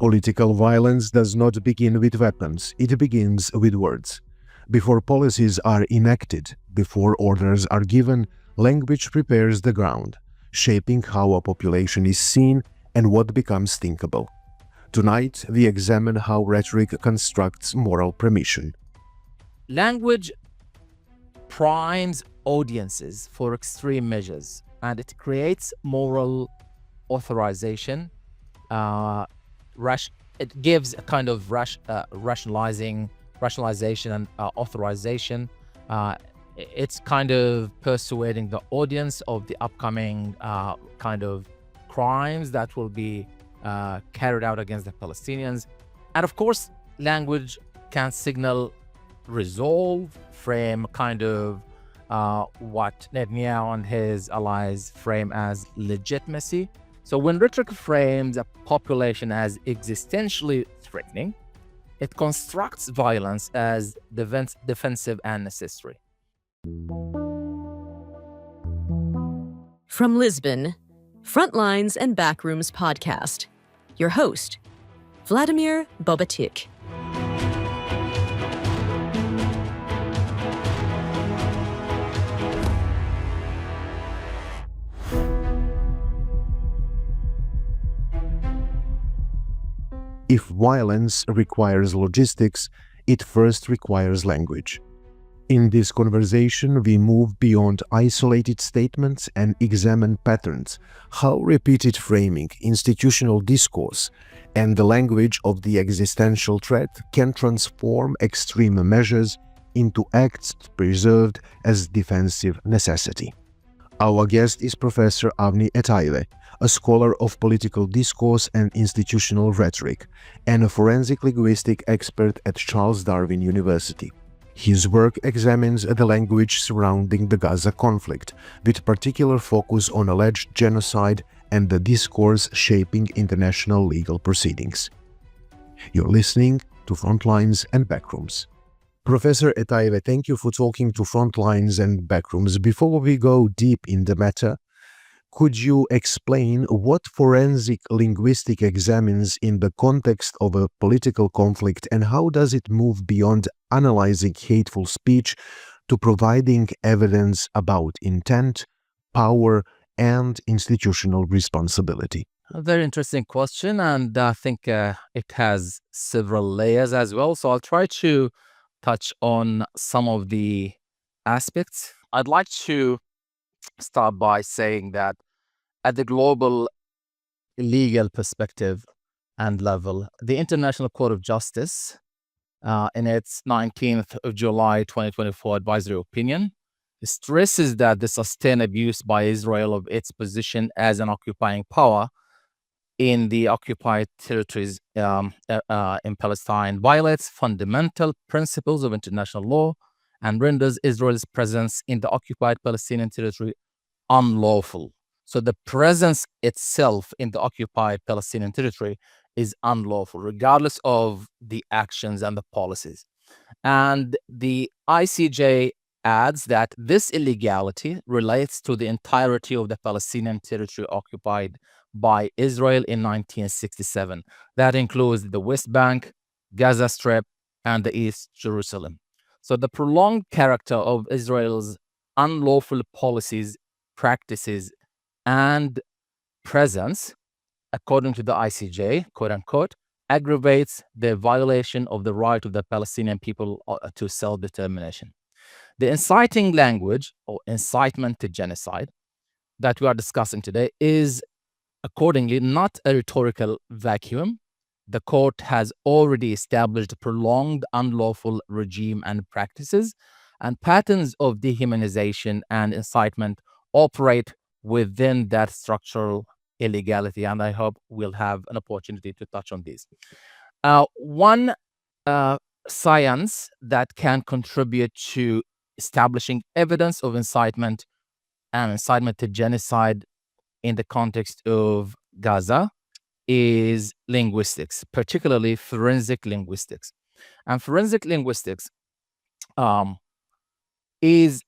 Political violence does not begin with weapons, it begins with words. Before policies are enacted, before orders are given, language prepares the ground, shaping how a population is seen and what becomes thinkable. Tonight, we examine how rhetoric constructs moral permission. Language primes audiences for extreme measures, and it creates moral authorization. It gives a kind of rationalization and authorization. It's kind of persuading the audience of the upcoming kind of crimes that will be carried out against the Palestinians. And of course, language can signal resolve, frame kind of what Netanyahu and his allies frame as legitimacy. So when rhetoric frames a population as existentially threatening, it constructs violence as defensive and necessary. From Lisbon, Frontlines and Backrooms podcast. Your host, Vladimir Bobatik. If violence requires logistics, it first requires language. In this conversation, we move beyond isolated statements and examine patterns, how repeated framing, institutional discourse, and the language of the existential threat can transform extreme measures into acts preserved as defensive necessity. Our guest is Professor Awni Etaywe, a scholar of political discourse and institutional rhetoric, and a forensic linguistic expert at Charles Darwin University. His work examines the language surrounding the Gaza conflict, with particular focus on alleged genocide and the discourse shaping international legal proceedings. You're listening to Frontlines and Backrooms. Professor Etaywe, thank you for talking to Frontlines and Backrooms. Before we go deep in the matter, could you explain what forensic linguistics examines in the context of a political conflict, and how does it move beyond analyzing hateful speech to providing evidence about intent, power, and institutional responsibility? A very interesting question, and I think it has several layers as well. So I'll try to touch on some of the aspects. I'd like to start by saying that at the global legal perspective and level, the International Court of Justice, in its 19th of July 2024 advisory opinion, stresses that the sustained abuse by Israel of its position as an occupying power in the occupied territories in Palestine violates fundamental principles of international law and renders Israel's presence in the occupied Palestinian territory unlawful. So the presence itself in the occupied Palestinian territory is unlawful, regardless of the actions and the policies. And the ICJ adds that this illegality relates to the entirety of the Palestinian territory occupied by Israel in 1967. That includes the West Bank, Gaza Strip, and the East Jerusalem. So the prolonged character of Israel's unlawful policies, practices, and presence, according to the ICJ, quote unquote, aggravates the violation of the right of the Palestinian people to self-determination. The inciting language, or incitement to genocide, that we are discussing today is accordingly not a rhetorical vacuum. The court has already established a prolonged unlawful regime and practices, and patterns of dehumanization and incitement operate within that structural illegality, and I hope we'll have an opportunity to touch on these. One science that can contribute to establishing evidence of incitement and incitement to genocide in the context of Gaza is linguistics, particularly forensic linguistics. And forensic linguistics is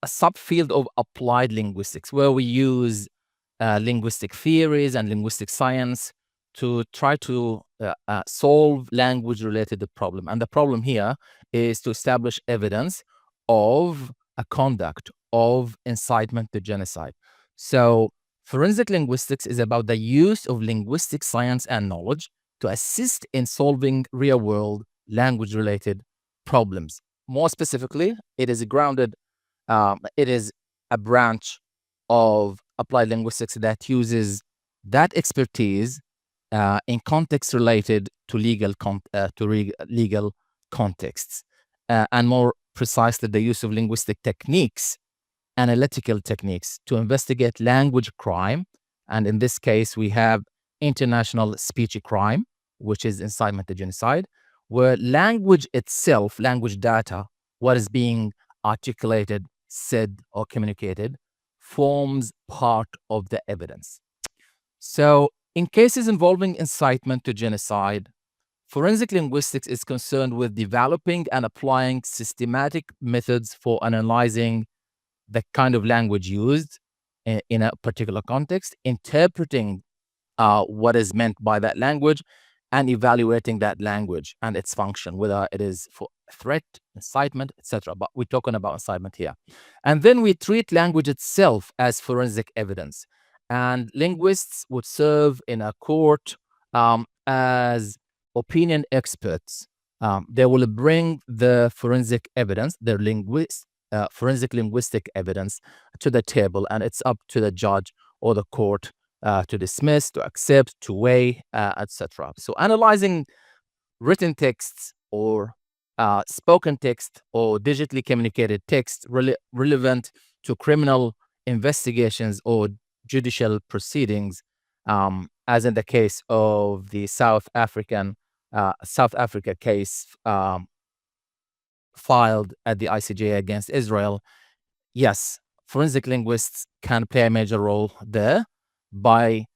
a subfield of applied linguistics, where we use linguistic theories and linguistic science to try to solve language-related problem. And the problem here is to establish evidence of a conduct of incitement to genocide. So forensic linguistics is about the use of linguistic science and knowledge to assist in solving real-world language-related problems. More specifically, it is a branch of applied linguistics that uses that expertise in context related to legal contexts, and more precisely, the use of linguistic techniques, analytical techniques to investigate language crime. And in this case, we have international speech crime, which is incitement to genocide, where language itself, language data, what is being articulated, said, or communicated, forms part of the evidence. So, in cases involving incitement to genocide, forensic linguistics is concerned with developing and applying systematic methods for analyzing the kind of language used in a particular context, interpreting what is meant by that language, and evaluating that language and its function, whether it is for threat, incitement, etc. But we're talking about incitement here. And then we treat language itself as forensic evidence. And linguists would serve in a court as opinion experts. They will bring the forensic evidence, their forensic linguistic evidence to the table, and it's up to the judge or the court to dismiss, to accept, to weigh, etc. So analyzing written texts or spoken text or digitally communicated text relevant to criminal investigations or judicial proceedings, as in the case of the South Africa case filed at the ICJ against Israel. Yes, forensic linguists can play a major role there by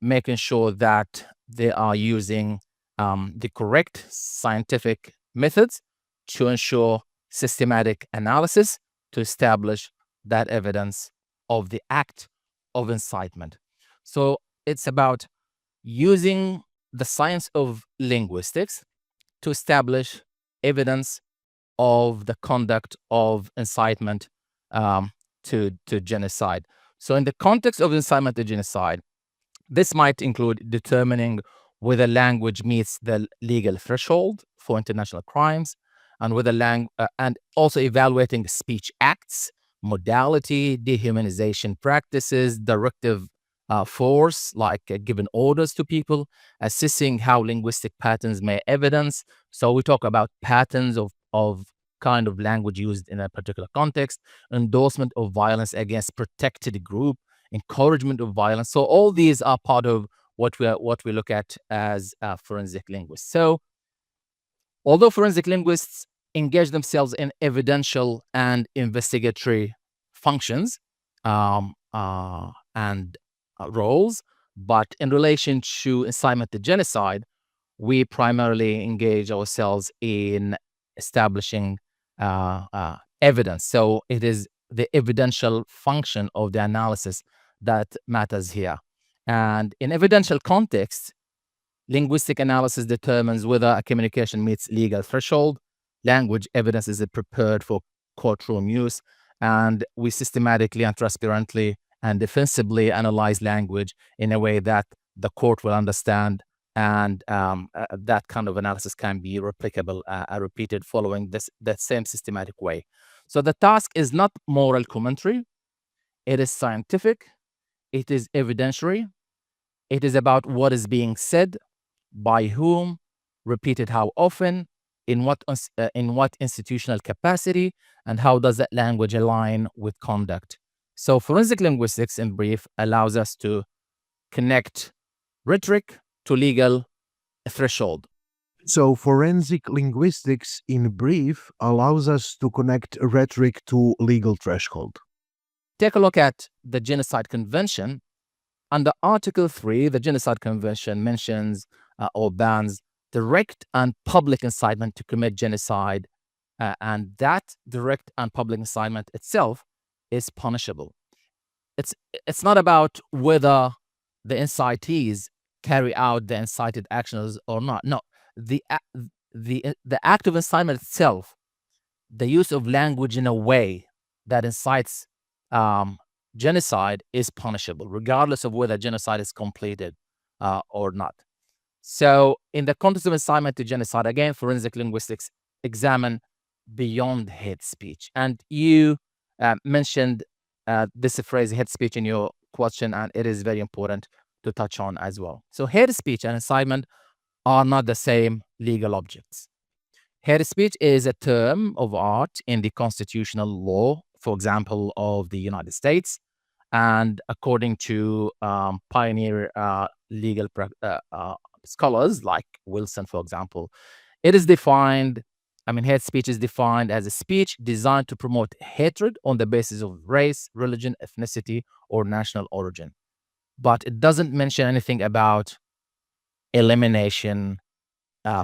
making sure that they are using the correct scientific methods to ensure systematic analysis to establish that evidence of the act of incitement. So it's about using the science of linguistics to establish evidence of the conduct of incitement to genocide. So in the context of incitement to genocide, this might include determining whether language meets the legal threshold for international crimes, and whether and also evaluating speech acts, modality, dehumanization practices, directive force, like giving orders to people, assessing how linguistic patterns may evidence. So we talk about patterns of kind of language used in a particular context, endorsement of violence against protected group, encouragement of violence. So all these are part of what we look at as forensic linguists. So although forensic linguists engage themselves in evidential and investigatory functions and roles, but in relation to incitement to genocide, we primarily engage ourselves in establishing evidence. So it is the evidential function of the analysis that matters here. And in evidential context, linguistic analysis determines whether a communication meets legal threshold. Language evidence is prepared for courtroom use, and we systematically and transparently and defensively analyze language in a way that the court will understand, and that kind of analysis can be replicable, repeated following that same systematic way. So the task is not moral commentary, it is scientific, it is evidentiary, it is about what is being said, by whom, repeated how often, in what institutional capacity, and how does that language align with conduct. So forensic linguistics, in brief, allows us to connect rhetoric to legal threshold. So forensic linguistics, in brief, allows us to connect rhetoric to legal threshold. Take a look at the Genocide Convention. Under Article 3, the Genocide Convention mentions or bans direct and public incitement to commit genocide, and that direct and public incitement itself is punishable. It's not about whether the incitees carry out the incited actions or not. No, the act of incitement itself, the use of language in a way that incites genocide is punishable, regardless of whether genocide is completed or not. So, in the context of incitement to genocide, again, forensic linguistics examine beyond hate speech. And you mentioned this phrase, hate speech, in your question, and it is very important to touch on as well. So, hate speech and incitement are not the same legal objects. Hate speech is a term of art in the constitutional law, for example, of the United States. And according to pioneer legal scholars like Wilson, for example, it is defined, hate speech is defined as a speech designed to promote hatred on the basis of race, religion, ethnicity, or national origin. But it doesn't mention anything about elimination,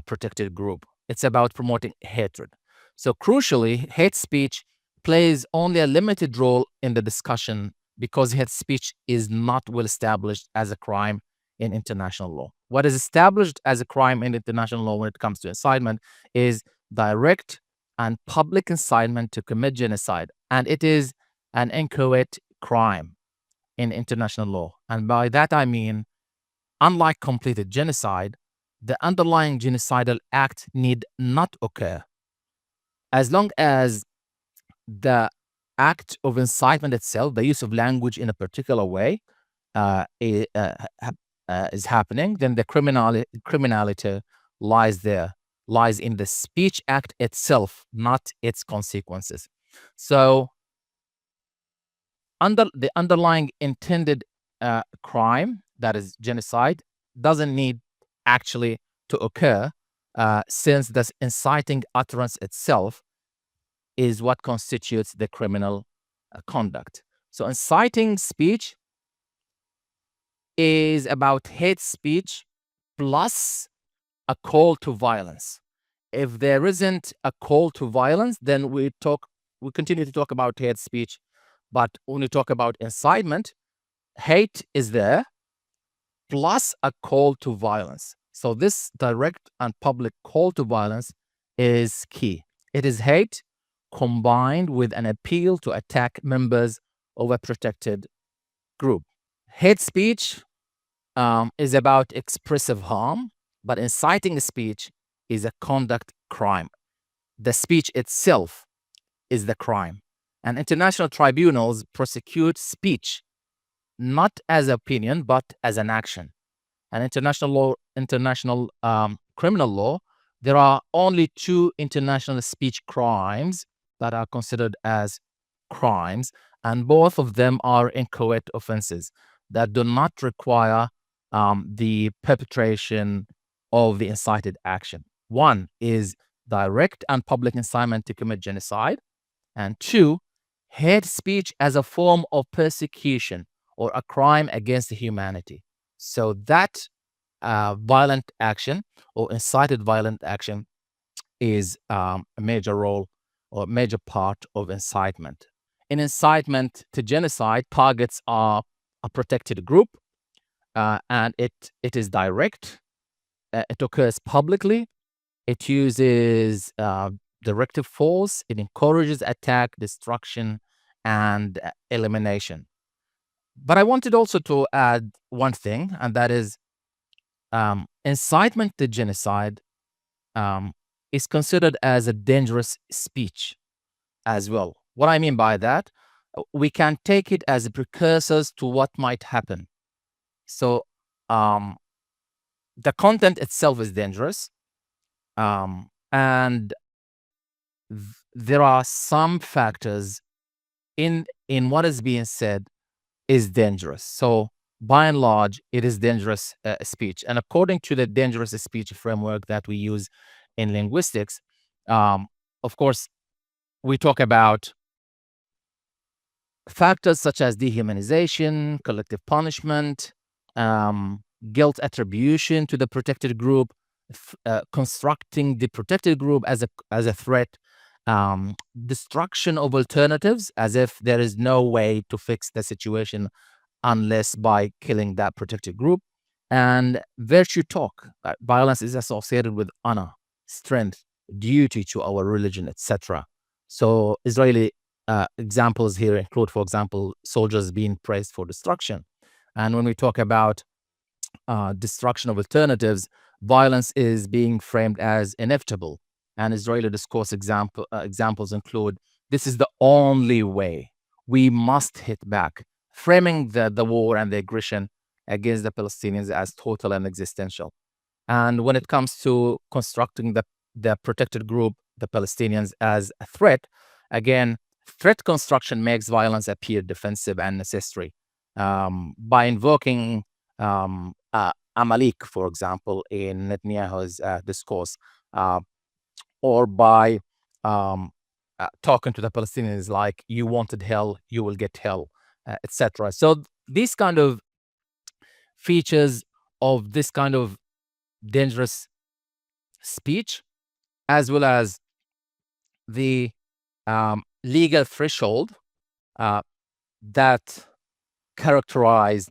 protected group. It's about promoting hatred. So crucially, hate speech plays only a limited role in the discussion because hate speech is not well established as a crime in international law. What is established as a crime in international law when it comes to incitement is direct and public incitement to commit genocide. And it is an inchoate crime in international law. And by that I mean, unlike completed genocide, the underlying genocidal act need not occur. As long as the act of incitement itself, the use of language in a particular way, is happening, then the criminality lies in the speech act itself, not its consequences. So, the underlying intended crime, that is genocide, doesn't need actually to occur, since the inciting utterance itself is what constitutes the criminal conduct. So inciting speech is about hate speech plus a call to violence. If there isn't a call to violence, then we continue to talk about hate speech. But when we talk about incitement, hate is there plus a call to violence. So this direct and public call to violence is key. It is hate combined with an appeal to attack members of a protected group. Hate speech is about expressive harm, but inciting speech is a conduct crime. The speech itself is the crime. And international tribunals prosecute speech not as opinion, but as an action. And international criminal law, there are only 2 international speech crimes that are considered as crimes, and both of them are inchoate offenses that do not require the perpetration of the incited action. One is direct and public incitement to commit genocide, and 2, hate speech as a form of persecution or a crime against humanity. So that violent action or incited violent action is a major role or major part of incitement. In incitement to genocide, targets are a protected group, and it is direct. It occurs publicly. It uses directive force. It encourages attack, destruction, and elimination. But I wanted also to add one thing, and that is incitement to genocide is considered as a dangerous speech as well. What I mean by that, we can take it as precursors to what might happen. So the content itself is dangerous, and there are some factors in what is being said is dangerous. So by and large, it is dangerous speech. And according to the dangerous speech framework that we use in linguistics, of course, we talk about factors such as dehumanization, collective punishment, guilt attribution to the protected group, constructing the protected group as a threat, destruction of alternatives, as if there is no way to fix the situation unless by killing that protected group, and virtue talk. Violence is associated with honor, strength, duty to our religion, etc. So Israeli examples here include, for example, soldiers being praised for destruction. And when we talk about destruction of alternatives, violence is being framed as inevitable. And Israeli discourse examples include, this is the only way. We must hit back, framing the war and the aggression against the Palestinians as total and existential. And when it comes to constructing the protected group, the Palestinians, as a threat, again, threat construction makes violence appear defensive and necessary. By invoking AMALEK, for example, in Netanyahu's discourse, or by talking to the Palestinians like, you wanted hell, you will get hell, etc. So these kind of features of this kind of dangerous speech, as well as the legal threshold that characterize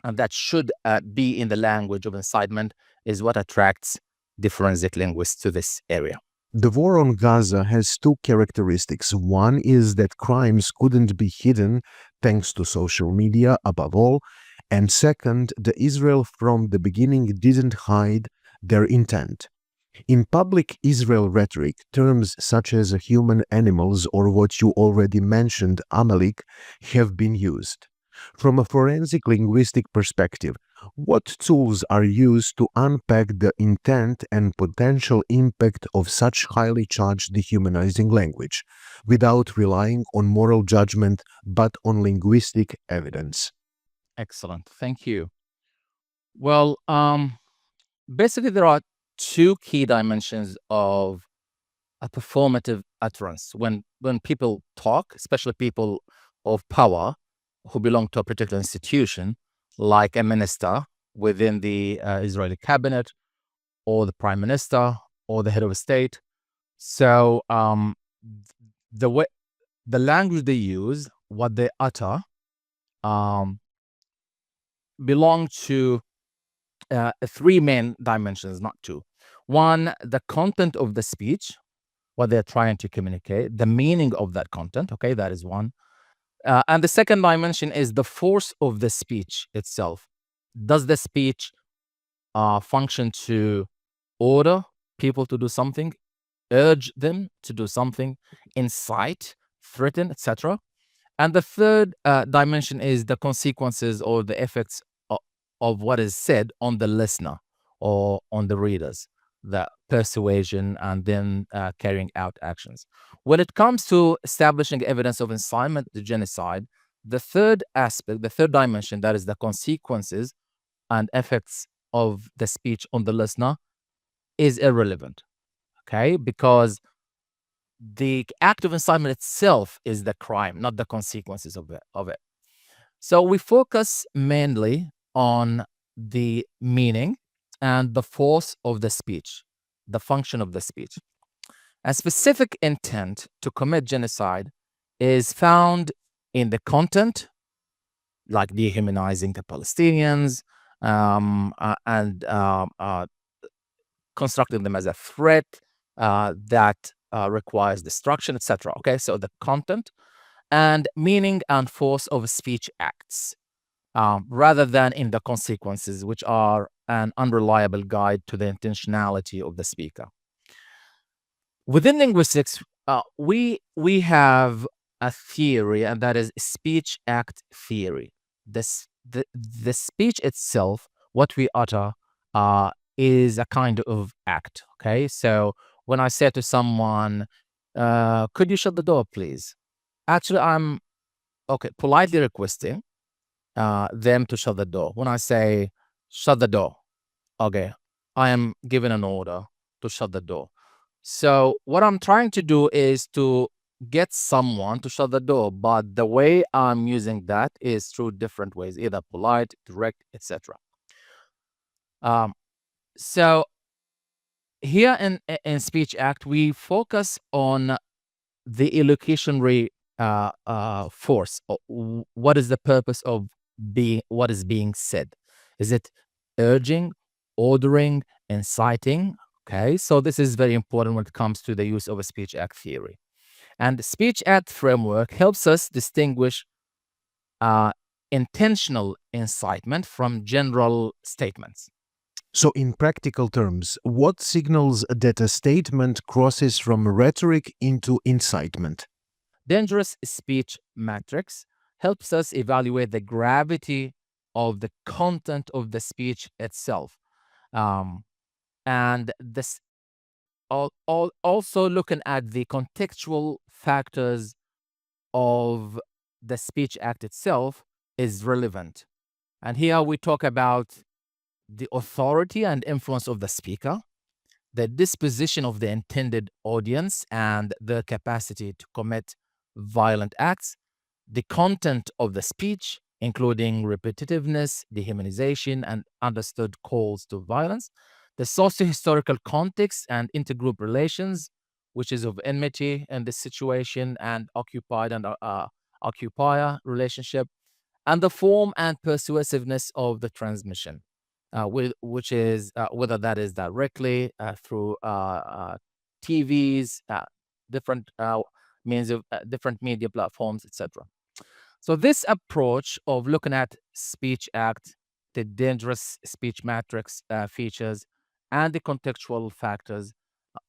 and that should be in the language of incitement, is what attracts the forensic linguists to this area. The war on Gaza has two characteristics. One is that crimes couldn't be hidden thanks to social media, above all. And second, the Israel from the beginning didn't hide their intent. In public Israel rhetoric, terms such as human animals or what you already mentioned, Amalek, have been used. From a forensic linguistic perspective, what tools are used to unpack the intent and potential impact of such highly charged dehumanizing language, without relying on moral judgment but on linguistic evidence? Excellent. Thank you. Well, basically, there are two key dimensions of a performative utterance. When people talk, especially people of power who belong to a particular institution, like a minister within the Israeli cabinet, or the prime minister, or the head of a state. So the language they use, what they utter, belong to three main dimensions, not two. One, the content of the speech, what they're trying to communicate, the meaning of that content. Okay, that is one. And the second dimension is the force of the speech itself. Does the speech function to order people to do something, urge them to do something, incite, threaten, etc.? And the third dimension is the consequences or the effects of what is said on the listener or on the readers, the persuasion, and then carrying out actions. When it comes to establishing evidence of incitement to genocide, the third aspect, the third dimension, that is the consequences and effects of the speech on the listener, is irrelevant, okay? Because the act of incitement itself is the crime, not the consequences of it. So we focus mainly on the meaning and the force of the speech, the function of the speech. A specific intent to commit genocide is found in the content, like dehumanizing the Palestinians and constructing them as a threat that requires destruction, etc. Okay, so the content and meaning and force of speech acts, rather than in the consequences, which are an unreliable guide to the intentionality of the speaker. Within linguistics, we have a theory, and that is speech act theory. The speech itself, what we utter, is a kind of act. Okay, so when I say to someone, "Could you shut the door, please?" Actually, I'm politely requesting them to shut the door. When I say shut the door, okay, I am given an order to shut the door. So what I'm trying to do is to get someone to shut the door, but the way I'm using that is through different ways, either polite, direct, etc. So here in Speech Act, we focus on the elocutionary force. What is the purpose of what is being said? Is it urging, ordering, inciting. Okay, so this is very important when it comes to the use of a speech act theory. And the speech act framework helps us distinguish intentional incitement from general statements. So, in practical terms, what signals that a statement crosses from rhetoric into incitement? Dangerous speech matrix helps us evaluate the gravity of the content of the speech itself. And this also looking at the contextual factors of the speech act itself is relevant. And here we talk about the authority and influence of the speaker, the disposition of the intended audience and their capacity to commit violent acts, the content of the speech, including repetitiveness, dehumanization, and understood calls to violence, the socio-historical context and intergroup relations, which is of enmity in this situation, and occupied and occupier relationship, and the form and persuasiveness of the transmission, which is whether that is directly through TVs, different means of different media platforms, etc. So this approach of looking at speech act, the dangerous speech matrix features, and the contextual factors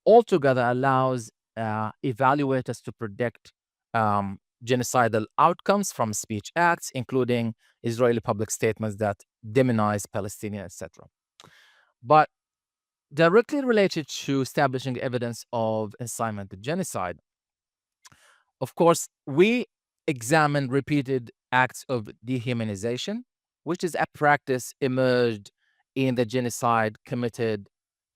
altogether allows evaluators to predict genocidal outcomes from speech acts, including Israeli public statements that demonize Palestinians, etc. But directly related to establishing evidence of incitement to genocide, of course, we examine repeated acts of dehumanization, which is a practice emerged in the genocide committed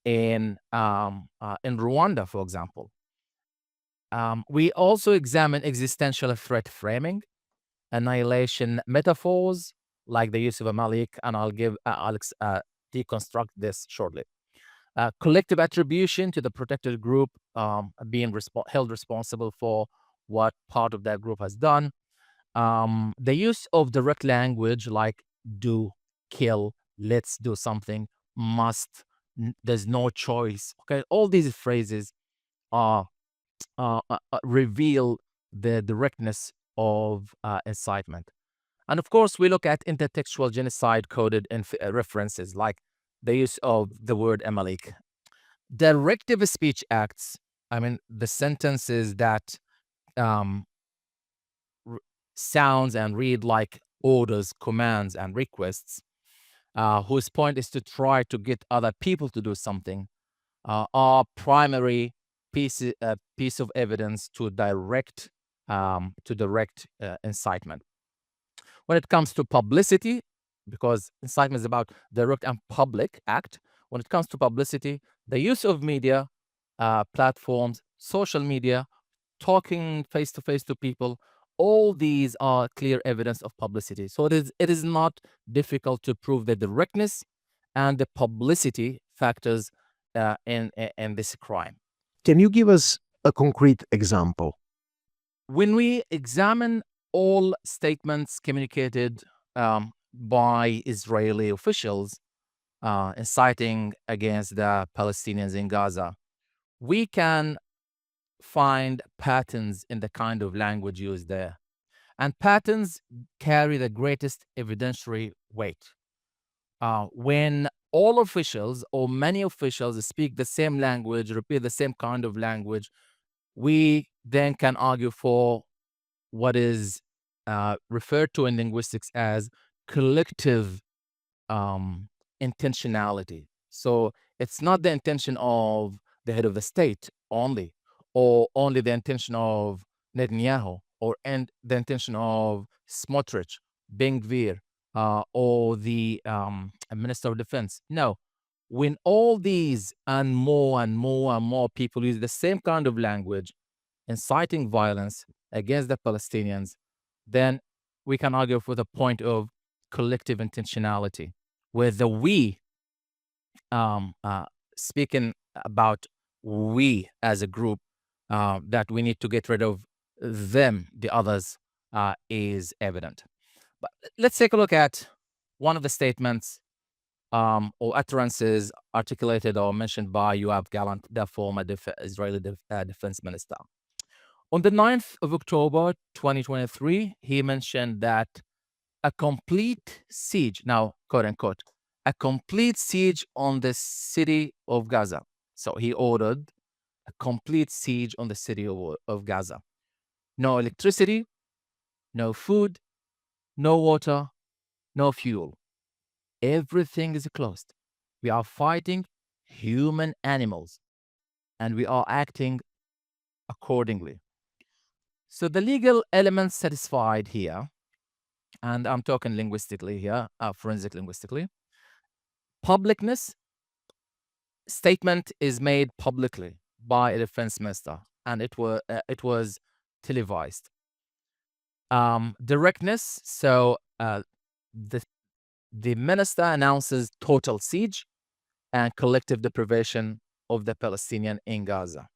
in Rwanda, for example. We also examine existential threat framing, annihilation metaphors like the use of AMALEK, and I'll deconstruct this shortly. Collective attribution to the protected group being held responsible for what part of that group has done. The use of direct language like do, kill, let's do something, must, there's no choice. Okay, all these phrases reveal the directness of incitement. And of course, we look at intertextual genocide coded references like the use of the word Amalek. Directive speech acts, I mean, the sentences that sounds and read like orders, commands, and requests, whose point is to try to get other people to do something, are primary piece of evidence to direct incitement. When it comes to publicity, because incitement is about direct and public act, when it comes to publicity, the use of media platforms, social media, talking face to face to people, all these are clear evidence of publicity. So it is not difficult to prove the directness and the publicity factors in this crime. Can you give us a concrete example? When we examine all statements communicated by Israeli officials inciting against the Palestinians in Gaza, we can find patterns in the kind of language used there. And patterns carry the greatest evidentiary weight. When all officials or many officials speak the same language, repeat the same kind of language, we then can argue for what is referred to in linguistics as collective intentionality. So it's not the intention of the head of the state only, or only the intention of Netanyahu, or the intention of Smotrich, Ben Gvir, or the Minister of Defense. No, when all these and more and more and more people use the same kind of language, inciting violence against the Palestinians, then we can argue for the point of collective intentionality, where the we, speaking about we as a group, that we need to get rid of them, the others, is evident. But let's take a look at one of the statements or utterances articulated or mentioned by Yoav Gallant, the former Israeli defense minister. On the 9th of October 2023, he mentioned that a complete siege, now quote unquote, a complete siege on the city of Gaza. So he ordered a complete siege on the city of Gaza. No electricity, no food, no water, no fuel. Everything is closed. We are fighting human animals and we are acting accordingly. So the legal elements satisfied here, and I'm talking linguistically here, forensic linguistically. Publicness, statement is made publicly by a defense minister, and it was televised. Directness, so the minister announces total siege and collective deprivation of the Palestinian in Gaza.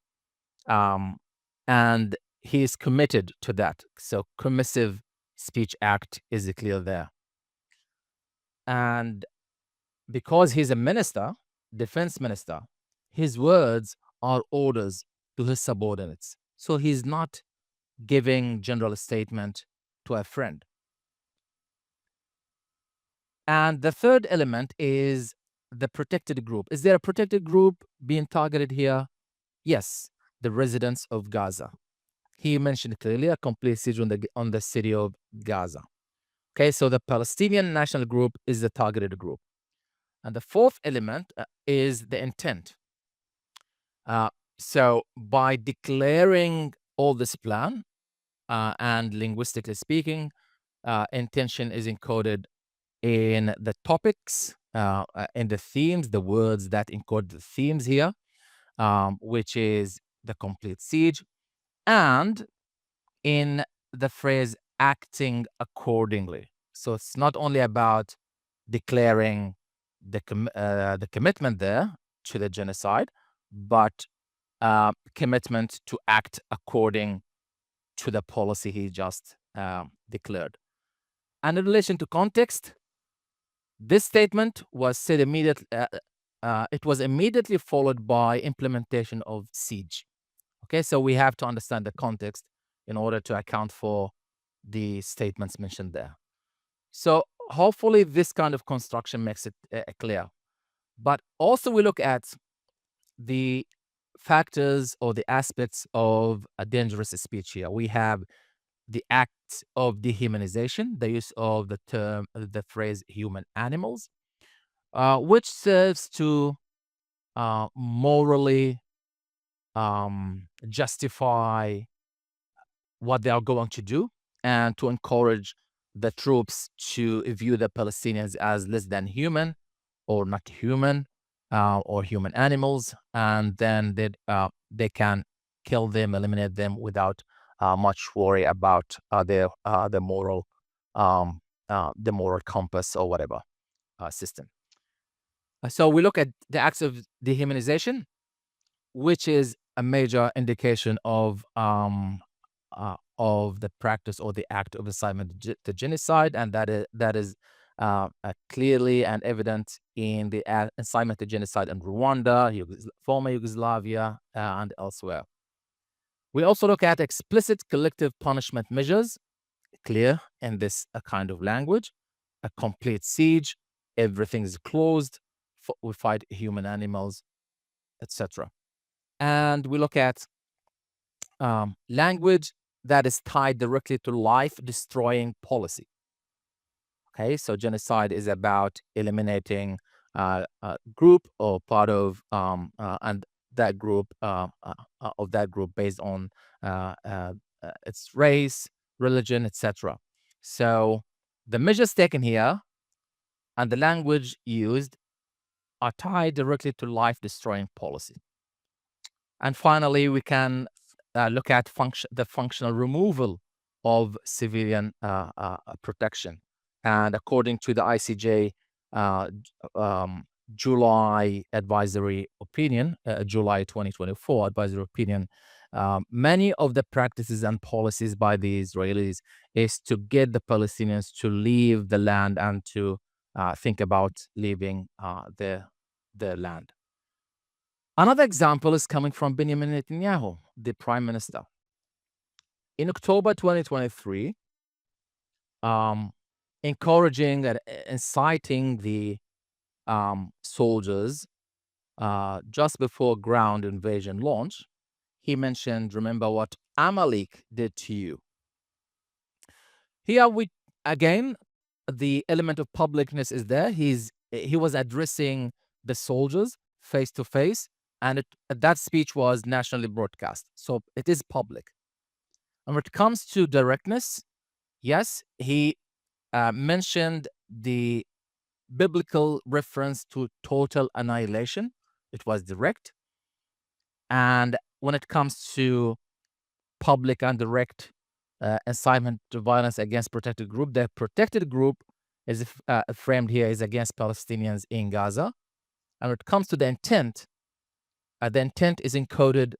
And he is committed to that. So Commissive Speech Act is clear there. And because he's a minister, defense minister, his words are orders to his subordinates. So he's not giving general statement to a friend. And the third element is the protected group. Is there a protected group being targeted here? Yes, the residents of Gaza. He mentioned clearly a complete siege on the city of Gaza. Okay, so the Palestinian National Group is the targeted group. And the fourth element is the intent. So by declaring all this plan, and linguistically speaking, intention is encoded in the topics, in the themes, the words that encode the themes here, which is the complete siege, and in the phrase acting accordingly. So it's not only about declaring the commitment there to the genocide, but commitment to act according to the policy he just declared. And in relation to context, this statement was said immediately. It was immediately followed by implementation of siege. Okay, so we have to understand the context in order to account for the statements mentioned there. So hopefully this kind of construction makes it clear. But also we look at the factors or the aspects of a dangerous speech here. We have the act of dehumanization, the use of the phrase human animals, which serves to morally justify what they are going to do and to encourage the troops to view the Palestinians as less than human or not human or human animals, and then they can kill them, eliminate them without much worry about the moral compass or whatever system. So we look at the acts of dehumanization, which is a major indication of the practice or the act of incitement to genocide, and that is clearly and evident in the incitement to genocide in Rwanda, former Yugoslavia, and elsewhere. We also look at explicit collective punishment measures, clear in this kind of language, a complete siege, everything is closed, we fight human animals, etc. And we look at language that is tied directly to life-destroying policy. Okay, so genocide is about eliminating a group or part of and that group based on its race, religion, etc. So the measures taken here and the language used are tied directly to life-destroying policy. And finally, we can look at the functional removal of civilian protection. And according to the ICJ July advisory opinion, July 2024 advisory opinion, many of the practices and policies by the Israelis is to get the Palestinians to leave the land and to think about leaving their land. Another example is coming from Benjamin Netanyahu, the prime minister. In October 2023, encouraging and inciting the soldiers just before ground invasion launch, he mentioned, remember what AMALEK did to you. Here again, the element of publicness is there. He was addressing the soldiers face to face, and that speech was nationally broadcast. So it is public. And when it comes to directness, yes, he mentioned the biblical reference to total annihilation. It was direct. And when it comes to public and direct incitement to violence against protected group, the protected group is framed here is against Palestinians in Gaza. And when it comes to the intent is encoded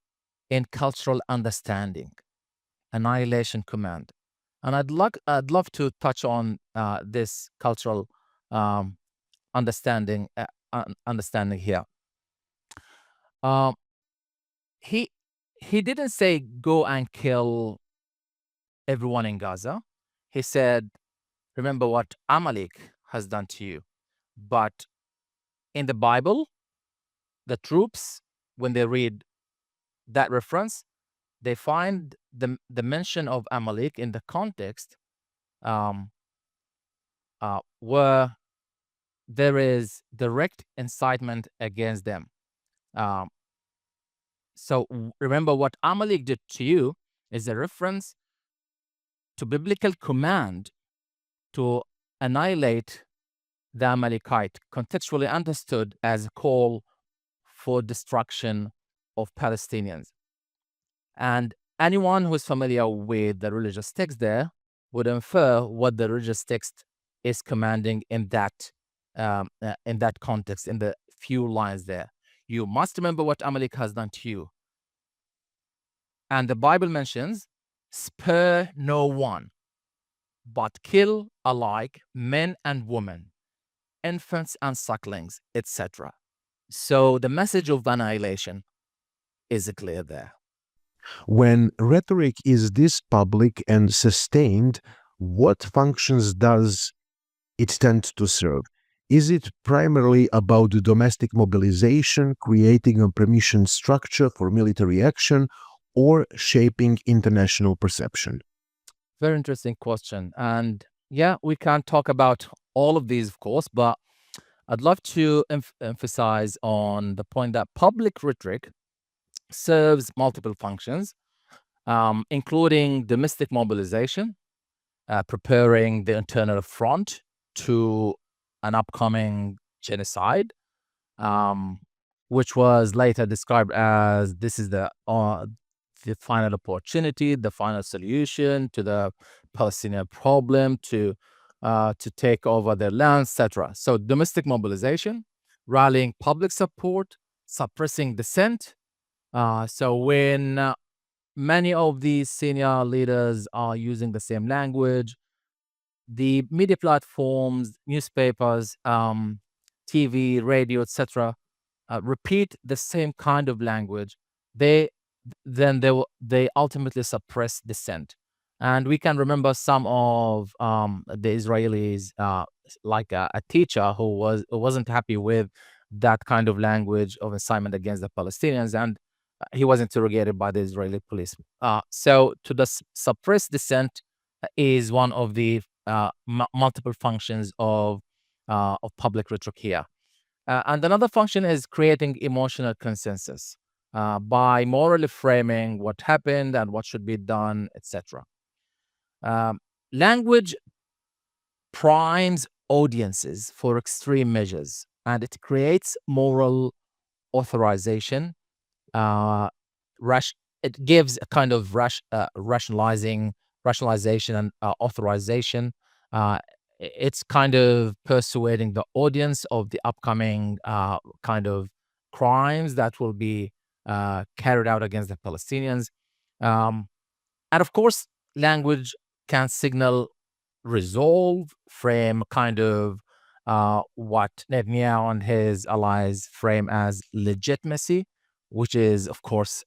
in cultural understanding, annihilation command. And I'd love to touch on this cultural understanding here. He didn't say go and kill everyone in Gaza. He said, remember what Amalek has done to you. But in the Bible, the troops, when they read that reference, they find the mention of Amalek in the context where there is direct incitement against them. So remember what Amalek did to you is a reference to biblical command to annihilate the Amalekite, contextually understood as a call for destruction of Palestinians. And anyone who is familiar with the religious text there would infer what the religious text is commanding in that context, in the few lines there. You must remember what Amalek has done to you. And the Bible mentions, spare no one, but kill alike men and women, infants and sucklings, etc. So the message of annihilation is clear there. When rhetoric is this public and sustained, what functions does it tend to serve? Is it primarily about the domestic mobilization, creating a permission structure for military action, or shaping international perception? Very interesting question. And yeah, we can talk about all of these, of course, but I'd love to emphasize on the point that public rhetoric serves multiple functions, including domestic mobilization, preparing the internal front to an upcoming genocide, which was later described as this is the final opportunity, the final solution to the Palestinian problem, to take over their land, etc. So domestic mobilization, rallying public support, suppressing dissent. So when many of these senior leaders are using the same language, the media platforms, newspapers, TV, radio, etc., repeat the same kind of language, they ultimately suppress dissent. And we can remember some of the Israelis, like a teacher who wasn't happy with that kind of language of incitement against the Palestinians, and he was interrogated by the Israeli police. So to suppress dissent is one of the multiple functions of public rhetoric here. And another function is creating emotional consensus by morally framing what happened and what should be done, etc. Language primes audiences for extreme measures, and it creates moral authorization. It gives a kind of rationalization and authorization. It's kind of persuading the audience of the upcoming kind of crimes that will be carried out against the Palestinians. And of course, language can signal resolve, frame kind of what Netanyahu and his allies frame as legitimacy, which is, of course,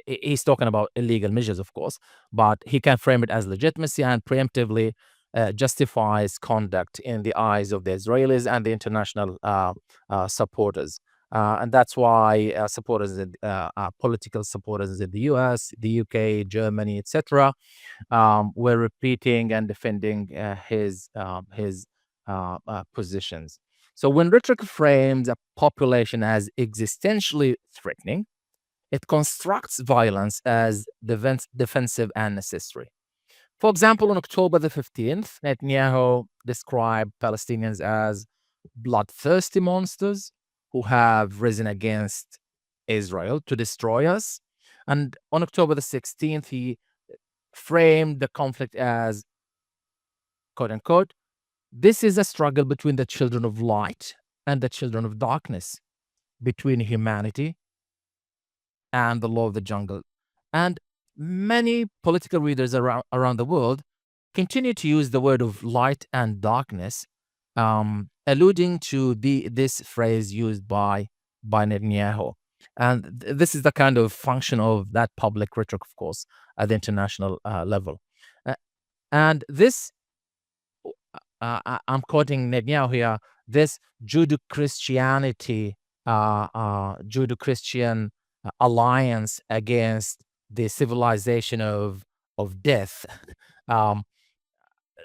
he's talking about illegal measures, of course, but he can frame it as legitimacy and preemptively justifies conduct in the eyes of the Israelis and the international supporters. And that's why political supporters in the US, the UK, Germany, etc., were repeating and defending his positions. So when rhetoric frames a population as existentially threatening, it constructs violence as defensive and necessary. For example, on October the 15th, Netanyahu described Palestinians as bloodthirsty monsters who have risen against Israel to destroy us. And on October the 16th, he framed the conflict as, quote unquote, this is a struggle between the children of light and the children of darkness, between humanity and the law of the jungle. And many political readers around the world continue to use the word of light and darkness, alluding to this phrase used by Netanyahu. And this is the kind of function of that public rhetoric, of course, at the international level. And this, I'm quoting Netanyahu here, this Judeo-Christianity, Judeo-Christian alliance against the civilization of death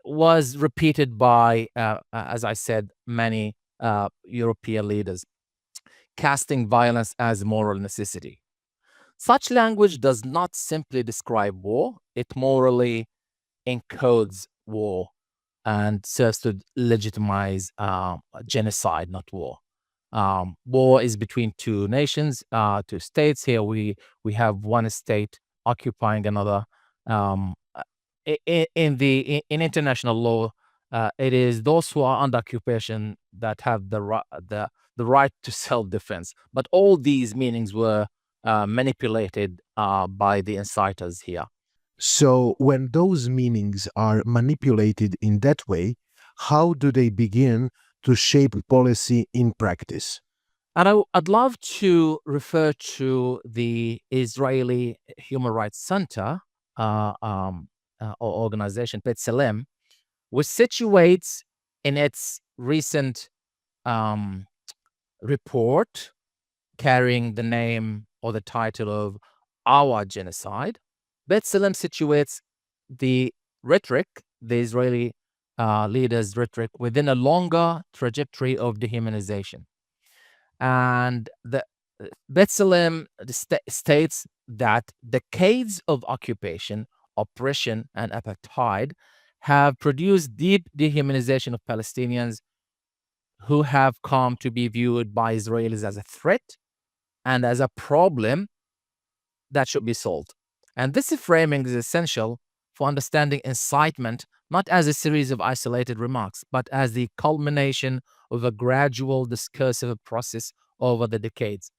was repeated by, as I said, many European leaders, casting violence as moral necessity. Such language does not simply describe war, it morally encodes war and serves to legitimize genocide, not war. War is between two nations, two states. Here we have one state occupying another. In international law, it is those who are under occupation that have the right to self-defense. But all these meanings were manipulated by the inciters here. So when those meanings are manipulated in that way, how do they begin to shape policy in practice? And I'd love to refer to the Israeli Human Rights Center or organization, B'Tselem, which situates in its recent report carrying the name or the title of Our Genocide. B'Tselem situates the rhetoric, the Israeli leaders' rhetoric, within a longer trajectory of dehumanization. And the B'Tselem states that decades of occupation, oppression, and apartheid have produced deep dehumanization of Palestinians who have come to be viewed by Israelis as a threat and as a problem that should be solved. And this framing is essential for understanding incitement not as a series of isolated remarks, but as the culmination of a gradual discursive process over the decades.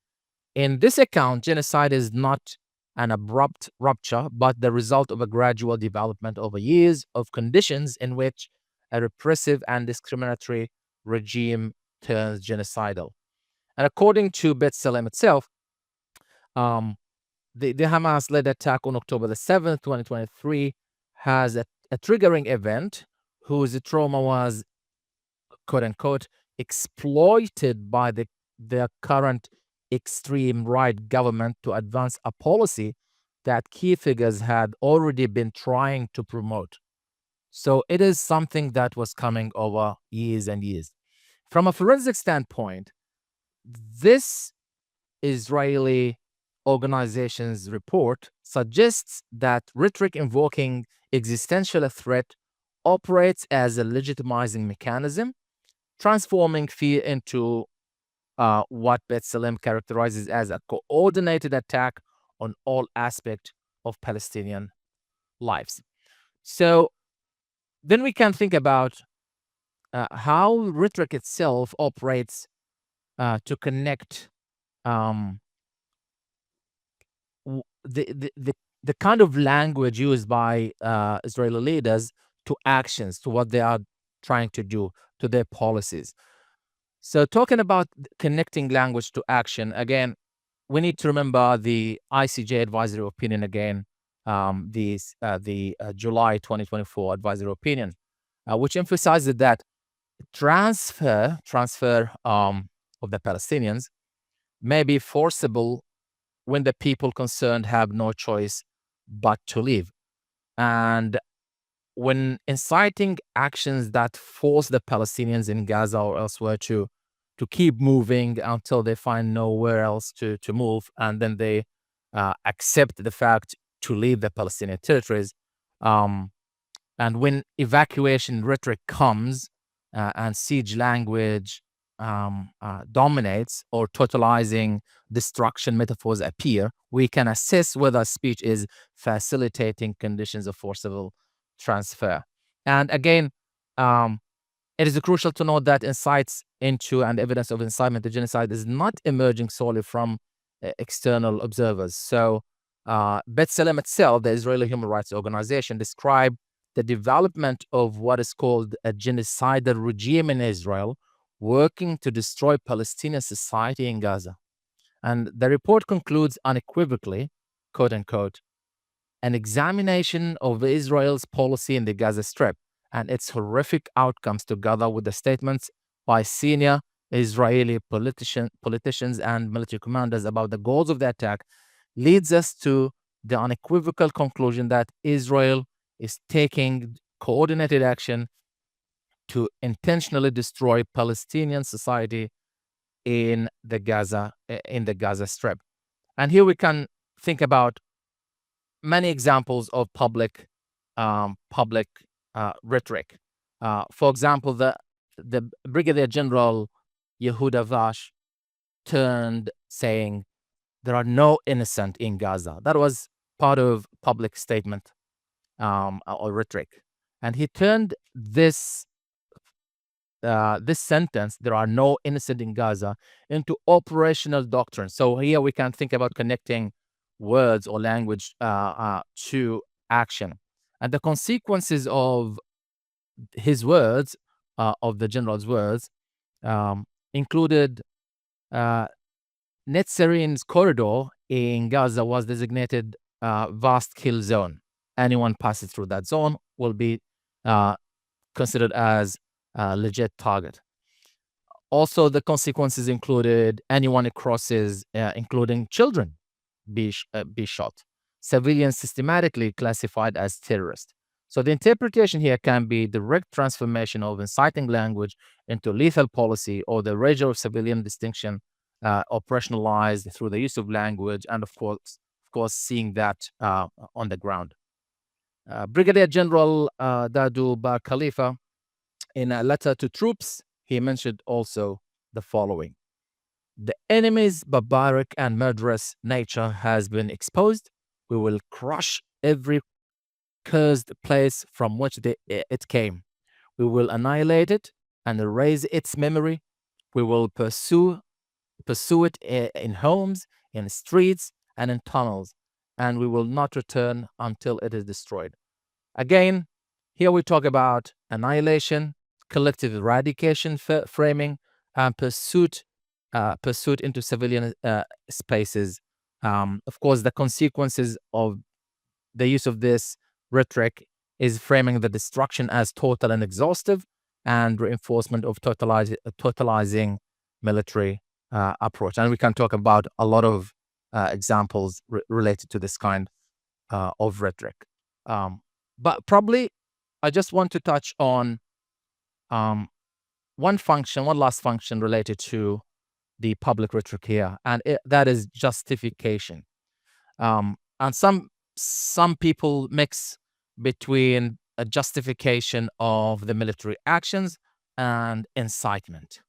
In this account, genocide is not an abrupt rupture, but the result of a gradual development over years of conditions in which a repressive and discriminatory regime turns genocidal. And according to B'Tselem itself, the Hamas-led attack on October the 7th, 2023, has a triggering event whose trauma was, quote-unquote, exploited by the current extreme right government to advance a policy that key figures had already been trying to promote. So it is something that was coming over years and years. From a forensic standpoint, this Israeli organization's report suggests that rhetoric invoking existential threat operates as a legitimizing mechanism, transforming fear into what B'Tselem characterizes as a coordinated attack on all aspects of Palestinian lives. So then we can think about how rhetoric itself operates to connect the kind of language used by Israeli leaders to actions, to what they are trying to do to their policies. So talking about connecting language to action, again, we need to remember the ICJ advisory opinion again, the July 2024 advisory opinion, which emphasizes that transfer of the Palestinians may be forcible when the people concerned have no choice but to leave. And when inciting actions that force the Palestinians in Gaza or elsewhere to keep moving until they find nowhere else to move, and then they accept the fact to leave the Palestinian territories, and when evacuation rhetoric comes and siege language dominates, or totalizing destruction metaphors appear, we can assess whether speech is facilitating conditions of forcible transfer. And again, it is crucial to note that insights into and evidence of incitement to genocide is not emerging solely from external observers. So, B'Tselem itself, the Israeli human rights organization, described the development of what is called a genocidal regime in Israel, working to destroy Palestinian society in Gaza. And the report concludes unequivocally, quote unquote, an examination of Israel's policy in the Gaza Strip and its horrific outcomes, together with the statements by senior Israeli politicians and military commanders about the goals of the attack, leads us to the unequivocal conclusion that Israel is taking coordinated action to intentionally destroy Palestinian society in the Gaza Strip. And here we can think about many examples of public rhetoric. For example, the Brigadier General Yehuda Vash turned saying there are no innocent in Gaza. That was part of public statement or rhetoric, and he turned this sentence, there are no innocent in Gaza, into operational doctrine. So here we can think about connecting words or language to action. And the consequences of his words, of the general's words, included Netzerin's corridor in Gaza was designated vast kill zone. Anyone passing through that zone will be considered as a legit target. Also, the consequences included anyone who crosses, including children, be shot. Civilians systematically classified as terrorists. So the interpretation here can be direct transformation of inciting language into lethal policy, or the erasure of civilian distinction operationalized through the use of language, and of course, seeing that on the ground. Brigadier General Dadu Bar Khalifa, in a letter to troops, he mentioned also the following: the enemy's barbaric and murderous nature has been exposed. We will crush every cursed place from which it came. We will annihilate it and erase its memory. We will pursue it in homes, in streets, and in tunnels, and we will not return until it is destroyed. Again, here we talk about annihilation, collective eradication framing, and pursuit into civilian spaces. Of course, the consequences of the use of this rhetoric is framing the destruction as total and exhaustive, and reinforcement of totalizing military approach. And we can talk about a lot of examples related to this kind of rhetoric. But probably I just want to touch on one last function related to the public rhetoric here, and that is justification. And some people mix between a justification of the military actions and incitement.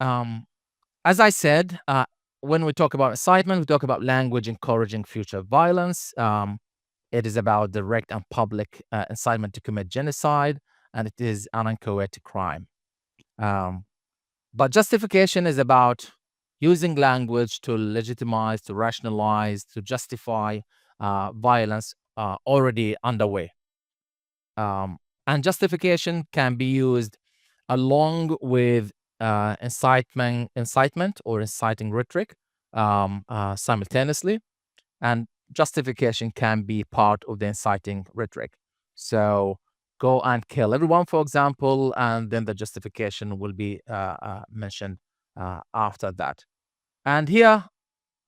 As I said, when we talk about incitement, we talk about language encouraging future violence. It is about direct and public incitement to commit genocide, and it is an uncoerced crime. But justification is about using language to legitimize, to rationalize, to justify violence already underway. And justification can be used along with incitement or inciting rhetoric simultaneously. And justification can be part of the inciting rhetoric. So go and kill everyone, for example, and then the justification will be mentioned after that. And here,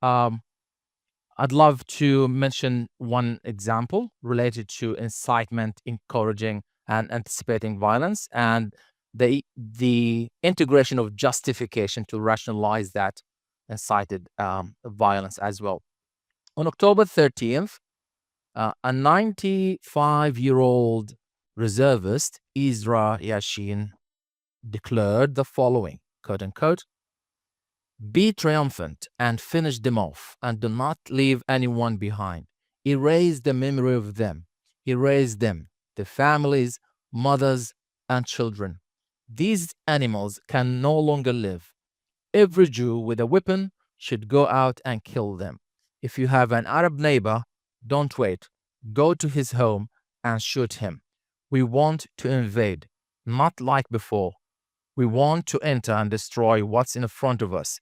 I'd love to mention one example related to incitement, encouraging, and anticipating violence, and the integration of justification to rationalize that incited violence as well. On October 13th, a 95-year-old reservist, Isra Yashin, declared the following, quote unquote, "Be triumphant and finish them off, and do not leave anyone behind. Erase the memory of them. Erase them, the families, mothers, and children. These animals can no longer live. Every Jew with a weapon should go out and kill them. If you have an Arab neighbor, don't wait. Go to his home and shoot him. We want to invade, not like before. We want to enter and destroy what's in front of us,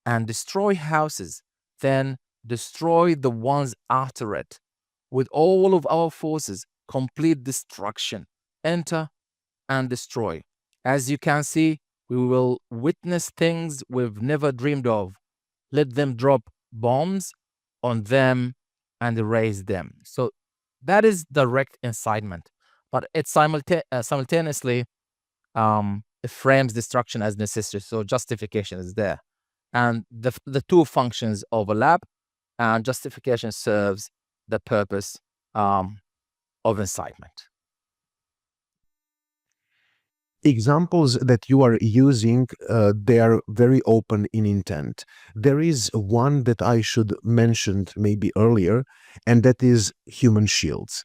and destroy houses, then destroy the ones after it. With all of our forces, complete destruction. Enter and destroy. As you can see, we will witness things we've never dreamed of. Let them drop bombs on them and erase them." So that is direct incitement, but it simultaneously it frames destruction as necessary. So justification is there, and the two functions overlap, and justification serves the purpose of incitement. Examples that you are using, they are very open in intent. There is one that I should mention maybe earlier, and that is human shields.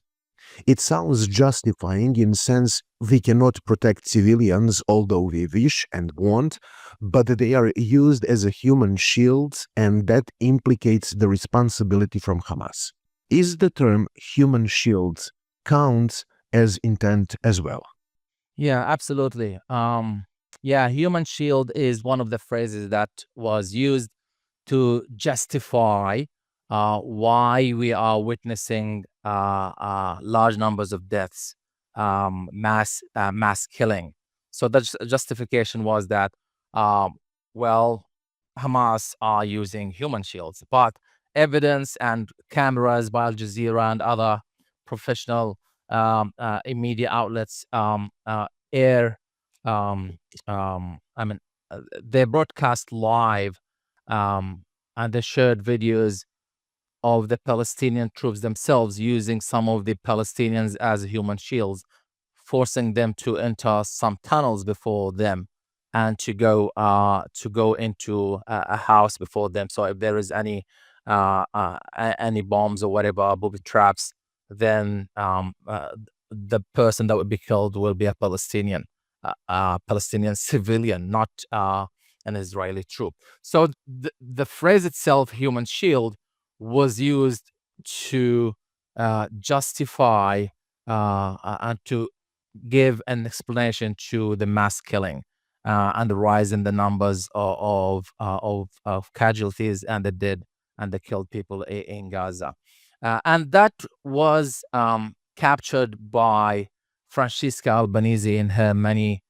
It sounds justifying in sense we cannot protect civilians although we wish and want, but they are used as a human shield, and that implicates the responsibility from Hamas. Is the term human shields counts as intent as well? Yeah, absolutely. Human shield is one of the phrases that was used to justify why we are witnessing large numbers of deaths, mass killing. So the justification was that, well, Hamas are using human shields, but evidence and cameras by Al Jazeera and other professional media outlets air. They broadcast live, and they shared videos of the Palestinian troops themselves using some of the Palestinians as human shields, forcing them to enter some tunnels before them and to go into a house before them. So if there is any bombs or whatever, booby traps, then the person that would be killed will be a Palestinian civilian, not an Israeli troop. So the phrase itself, human shield, was used to justify and to give an explanation to the mass killing and the rise in the numbers of casualties and the dead and the killed people in Gaza. And that was captured by Francesca Albanese in her many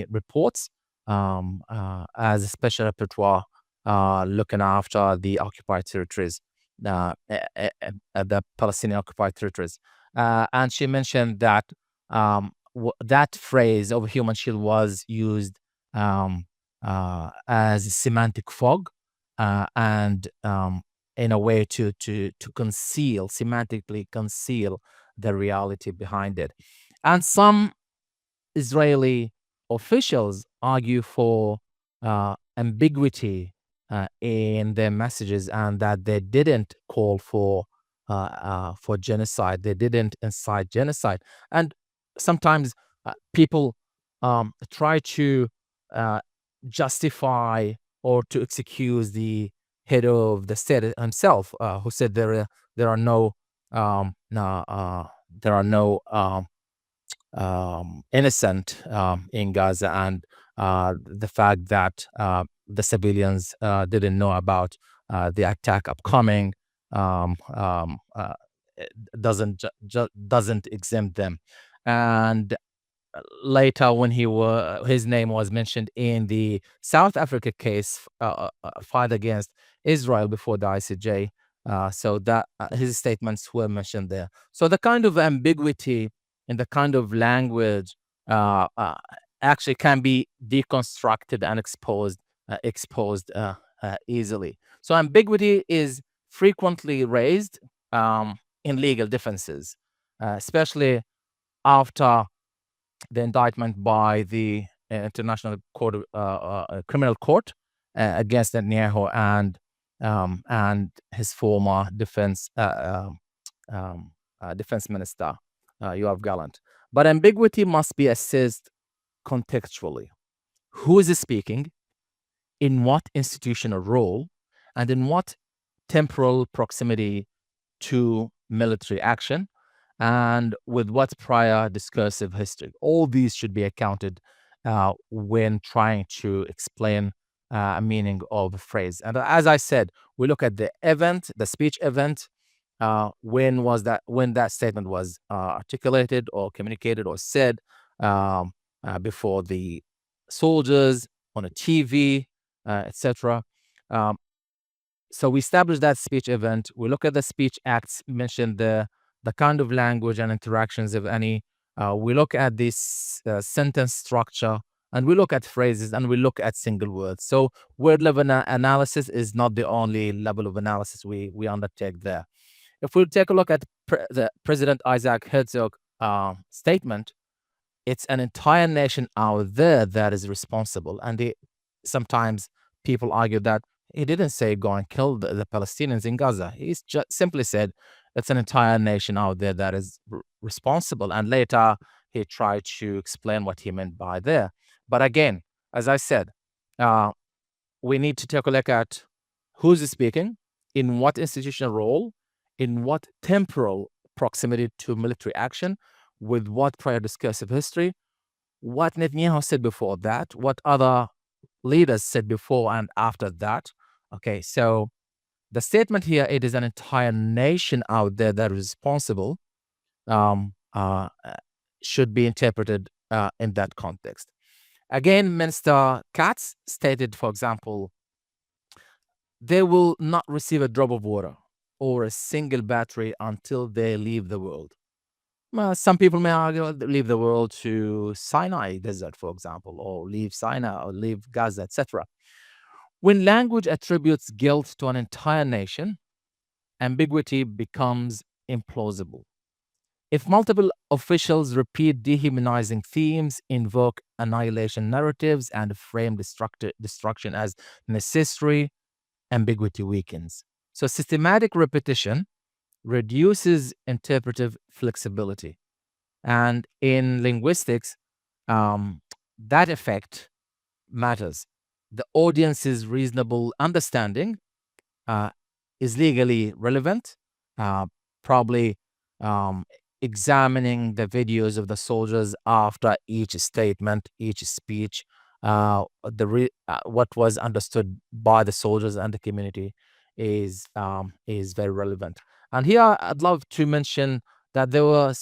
reports as a special repertoire looking after the occupied territories, the Palestinian occupied territories. And she mentioned that that phrase of human shield was used as a semantic fog and in a way to semantically conceal the reality behind it. And some Israeli officials argue for ambiguity in their messages, and that they didn't call for genocide. They didn't incite genocide. And sometimes people try to justify or to excuse the head of the state himself, who said there are no there are no innocent in Gaza, and the fact that the civilians didn't know about the attack upcoming doesn't exempt them. And later, when his name was mentioned in the South Africa case filed against Israel before the ICJ, so that his statements were mentioned there. So the kind of ambiguity in the kind of language actually can be deconstructed and exposed easily. So ambiguity is frequently raised in legal defenses, especially after the indictment by the International Criminal Court against Netanyahu and his former defense minister, Yoav Gallant. But ambiguity must be assessed contextually. Who is speaking, in what institutional role, and in what temporal proximity to military action, and with what prior discursive history. All these should be accounted when trying to explain a meaning of a phrase. And as I said, we look at the event, the speech event, when that statement was articulated or communicated or said before the soldiers, on a TV, etc. So we establish that speech event. We look at the speech acts mentioned there, the kind of language and interactions, if any. We look at this sentence structure, and we look at phrases, and we look at single words. So word level analysis is not the only level of analysis we undertake there. If we take a look at the President Isaac Herzog statement, it's an entire nation out there that is responsible. And sometimes people argue that he didn't say go and kill the Palestinians in Gaza. He's just simply said it's an entire nation out there that is responsible. And later he tried to explain what he meant by there. But again, as I said, we need to take a look at who's speaking, in what institutional role, in what temporal proximity to military action, with what prior discursive history, what Netanyahu said before that, what other leaders said before and after that. Okay, so the statement here, it is an entire nation out there that is responsible, should be interpreted in that context. Again, Minister Katz stated, for example, they will not receive a drop of water or a single battery until they leave the world. Well, some people may argue leave the world to Sinai Desert, for example, or leave Sinai or leave Gaza, etc. When language attributes guilt to an entire nation, ambiguity becomes implausible. If multiple officials repeat dehumanizing themes, invoke annihilation narratives, and frame destruction as necessary, ambiguity weakens. So systematic repetition reduces interpretive flexibility. And in linguistics, that effect matters. The audience's reasonable understanding is legally relevant, probably examining the videos of the soldiers after each statement, each speech, what was understood by the soldiers and the community is very relevant. And here I'd love to mention that there were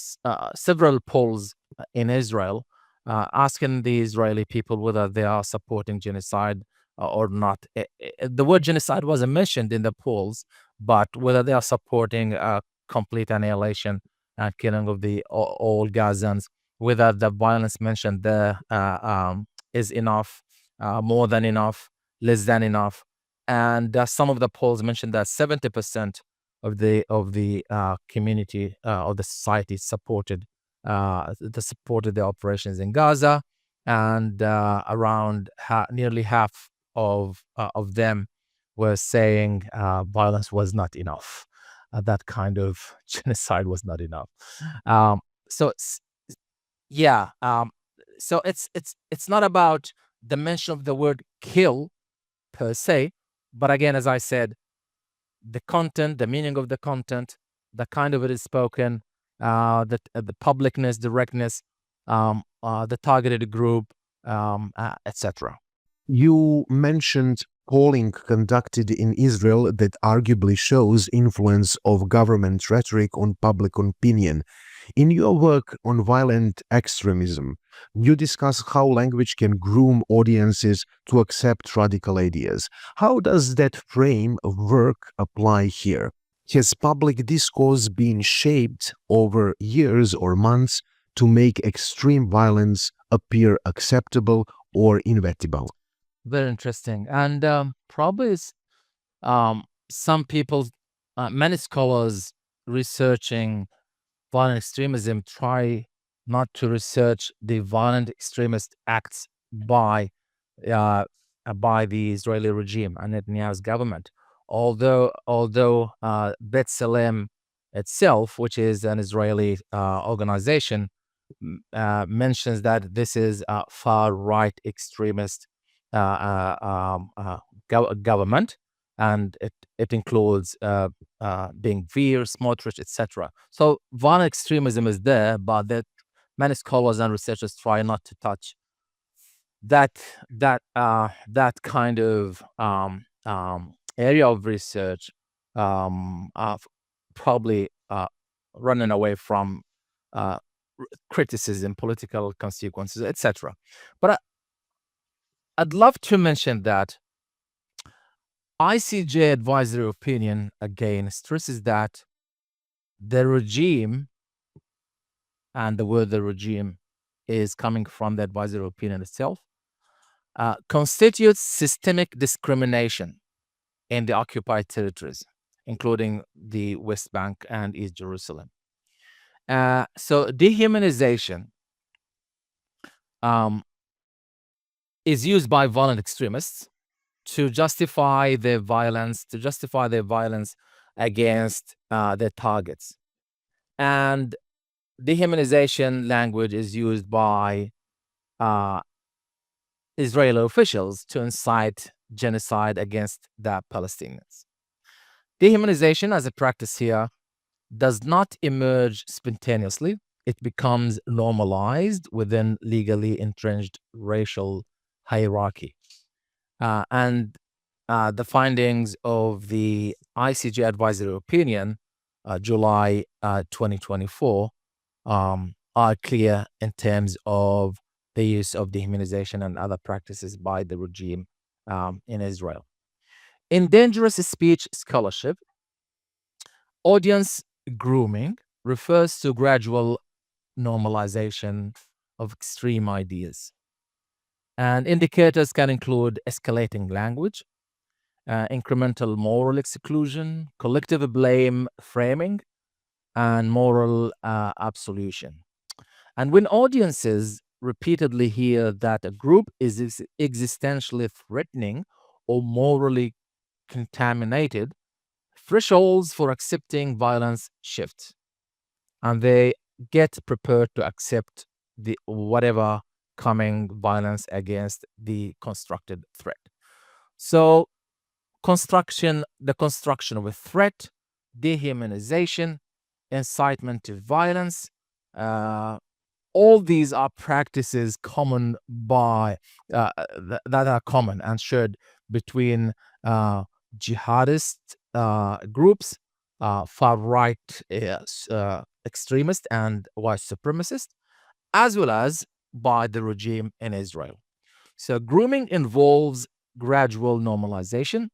several polls in Israel asking the Israeli people whether they are supporting genocide or not. The word genocide wasn't mentioned in the polls, but whether they are supporting complete annihilation and killing of all Gazans, whether the violence mentioned there is enough, more than enough, less than enough. And some of the polls mentioned that 70% of the community or the society supported the operations in Gaza, and around nearly half of them were saying violence was not enough. That kind of genocide was not enough. So it's not about the mention of the word kill per se, but again, as I said, the content, the meaning of the content, the kind of it is spoken, the publicness, directness, the targeted group, etc. You mentioned polling conducted in Israel that arguably shows influence of government rhetoric on public opinion. In your work on violent extremism, you discuss how language can groom audiences to accept radical ideas. How does that frame of work apply here? Has public discourse been shaped over years or months to make extreme violence appear acceptable or inevitable? Very interesting. And probably some people, many scholars researching violent extremism try not to research the violent extremist acts by the Israeli regime and Netanyahu's government. Although B'Tselem itself, which is an Israeli organization, mentions that this is a far-right extremist government, and it includes being Veer, Smotrich, etc. So violent extremism is there, but that many scholars and researchers try not to touch that kind of area of research, probably running away from criticism, political consequences, etc. But I'd love to mention that ICJ advisory opinion again stresses that the regime, and the word the regime is coming from the advisory opinion itself, constitutes systemic discrimination in the occupied territories, including the West Bank and East Jerusalem. So dehumanization is used by violent extremists to justify their violence, against their targets. And dehumanization language is used by Israeli officials to incite genocide against the Palestinians. Dehumanization as a practice here does not emerge spontaneously. It becomes normalized within legally entrenched racial hierarchy. And the findings of the ICJ advisory opinion, July 2024, are clear in terms of the use of dehumanization and other practices by the regime in Israel. In dangerous speech scholarship, audience grooming refers to gradual normalization of extreme ideas. And indicators can include escalating language, incremental moral exclusion, collective blame framing, and moral absolution. And when audiences repeatedly hear that a group is existentially threatening or morally contaminated, thresholds for accepting violence shift, and they get prepared to accept the whatever coming violence against the constructed threat. So the construction of a threat, dehumanization, incitement to violence, all these are practices common that are common and shared between jihadist groups, far-right extremists and white supremacists, as well as by the regime in Israel. So grooming involves gradual normalization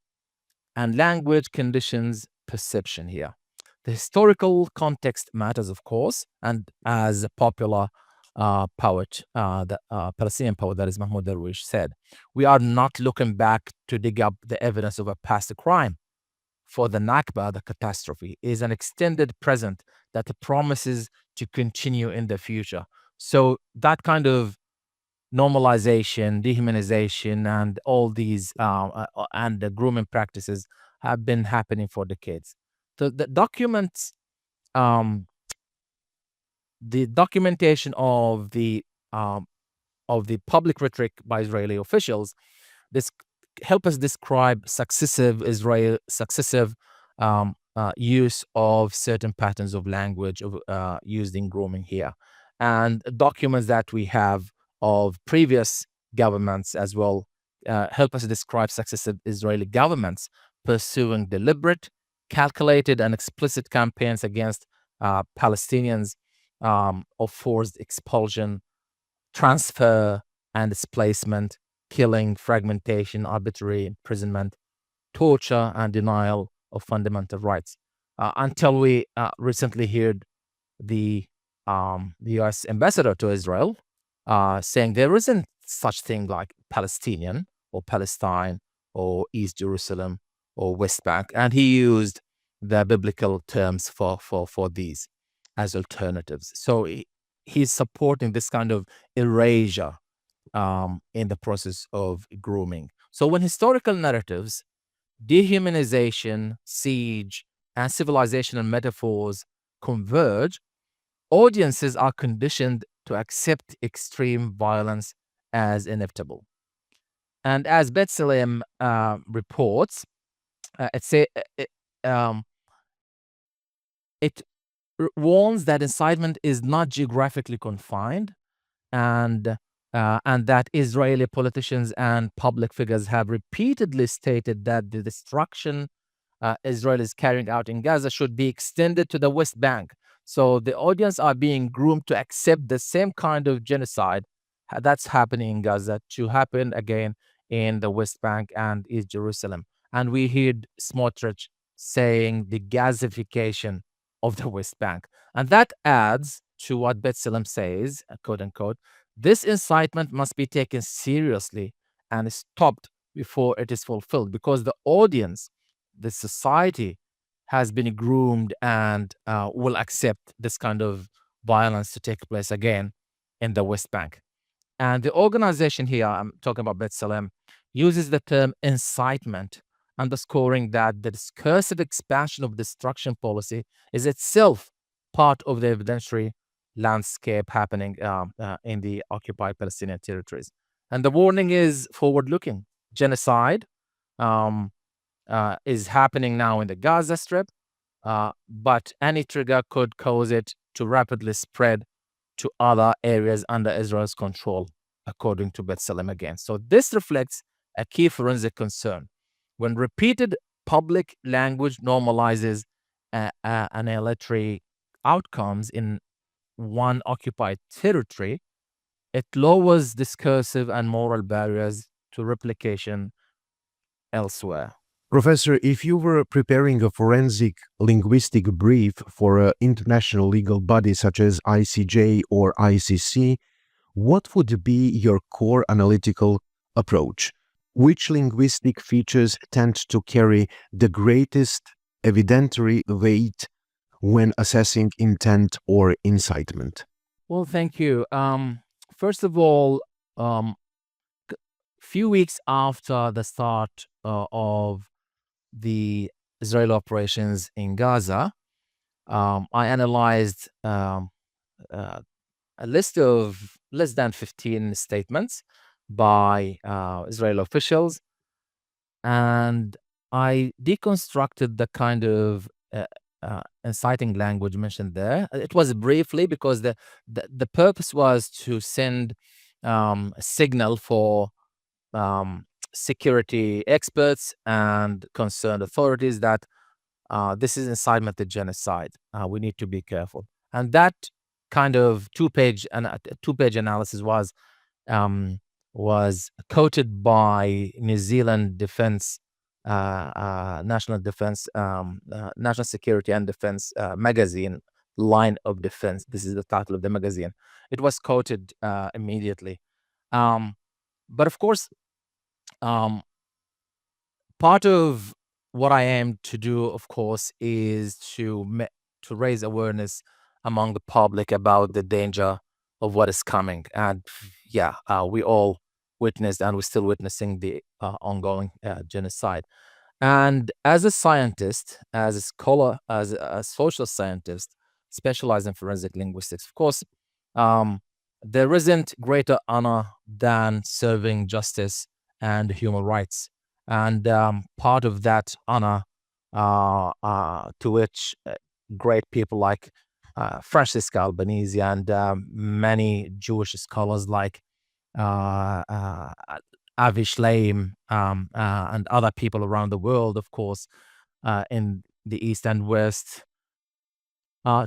and language conditions perception here. The historical context matters, of course, and as a popular poet, the Palestinian poet, that is Mahmoud Darwish, said, we are not looking back to dig up the evidence of a past crime. For the Nakba, the catastrophe, is an extended present that promises to continue in the future. So that kind of normalization, dehumanization, and all these and the grooming practices have been happening for decades. So the documentation of the public rhetoric by Israeli officials, this help us describe successive use of certain patterns of language used in grooming here. And documents that we have of previous governments as well help us describe successive Israeli governments pursuing deliberate, calculated, and explicit campaigns against Palestinians of forced expulsion, transfer and displacement, killing, fragmentation, arbitrary imprisonment, torture, and denial of fundamental rights. Until we recently heard the U.S. ambassador to Israel saying there isn't such thing like Palestinian or Palestine or East Jerusalem or West Bank, and he used the biblical terms for these as alternatives. So he's supporting this kind of erasure in the process of grooming. So when historical narratives, dehumanization, siege, and civilizational metaphors converge, audiences are conditioned to accept extreme violence as inevitable. And as B'Tselem reports, it warns that incitement is not geographically confined, and that Israeli politicians and public figures have repeatedly stated that the destruction Israel is carrying out in Gaza should be extended to the West Bank. So the audience are being groomed to accept the same kind of genocide that's happening in Gaza to happen again in the West Bank and East Jerusalem. And we heard Smotrich saying the Gazification of the West Bank. And that adds to what B'Tselem says, quote unquote, this incitement must be taken seriously and stopped before it is fulfilled, because the audience, the society, has been groomed and will accept this kind of violence to take place again in the West Bank. And the organization here, I'm talking about B'Tselem, uses the term incitement, underscoring that the discursive expansion of destruction policy is itself part of the evidentiary landscape happening in the occupied Palestinian territories. And the warning is forward-looking. Genocide is happening now in the Gaza Strip, but any trigger could cause it to rapidly spread to other areas under Israel's control, according to B'Tselem again. So this reflects a key forensic concern. When repeated public language normalizes annihilatory outcomes in one occupied territory, it lowers discursive and moral barriers to replication elsewhere. Professor, if you were preparing a forensic linguistic brief for an international legal body such as ICJ or ICC, what would be your core analytical approach? Which linguistic features tend to carry the greatest evidentiary weight when assessing intent or incitement? Well, thank you. First of all, few weeks after the start of the Israeli operations in Gaza, I analyzed a list of less than 15 statements by Israeli officials, and I deconstructed the kind of inciting language mentioned there. It was briefly because the purpose was to send a signal for security experts and concerned authorities that this is incitement to genocide. We need to be careful. And that kind of two-page analysis was quoted by New Zealand Defense, National Defense, National Security and Defense magazine, Line of Defense. This is the title of the magazine. It was quoted immediately. But of course, part of what I aim to do, of course, is to raise awareness among the public about the danger of what is coming. And we all witnessed, and we're still witnessing the ongoing genocide. And as a scientist, as a scholar, as a social scientist specialized in forensic linguistics, of course, there isn't greater honor than serving justice and human rights. And part of that honor to which great people like Francisco Albanese and many Jewish scholars like Avi Shleim and other people around the world, of course, in the East and West,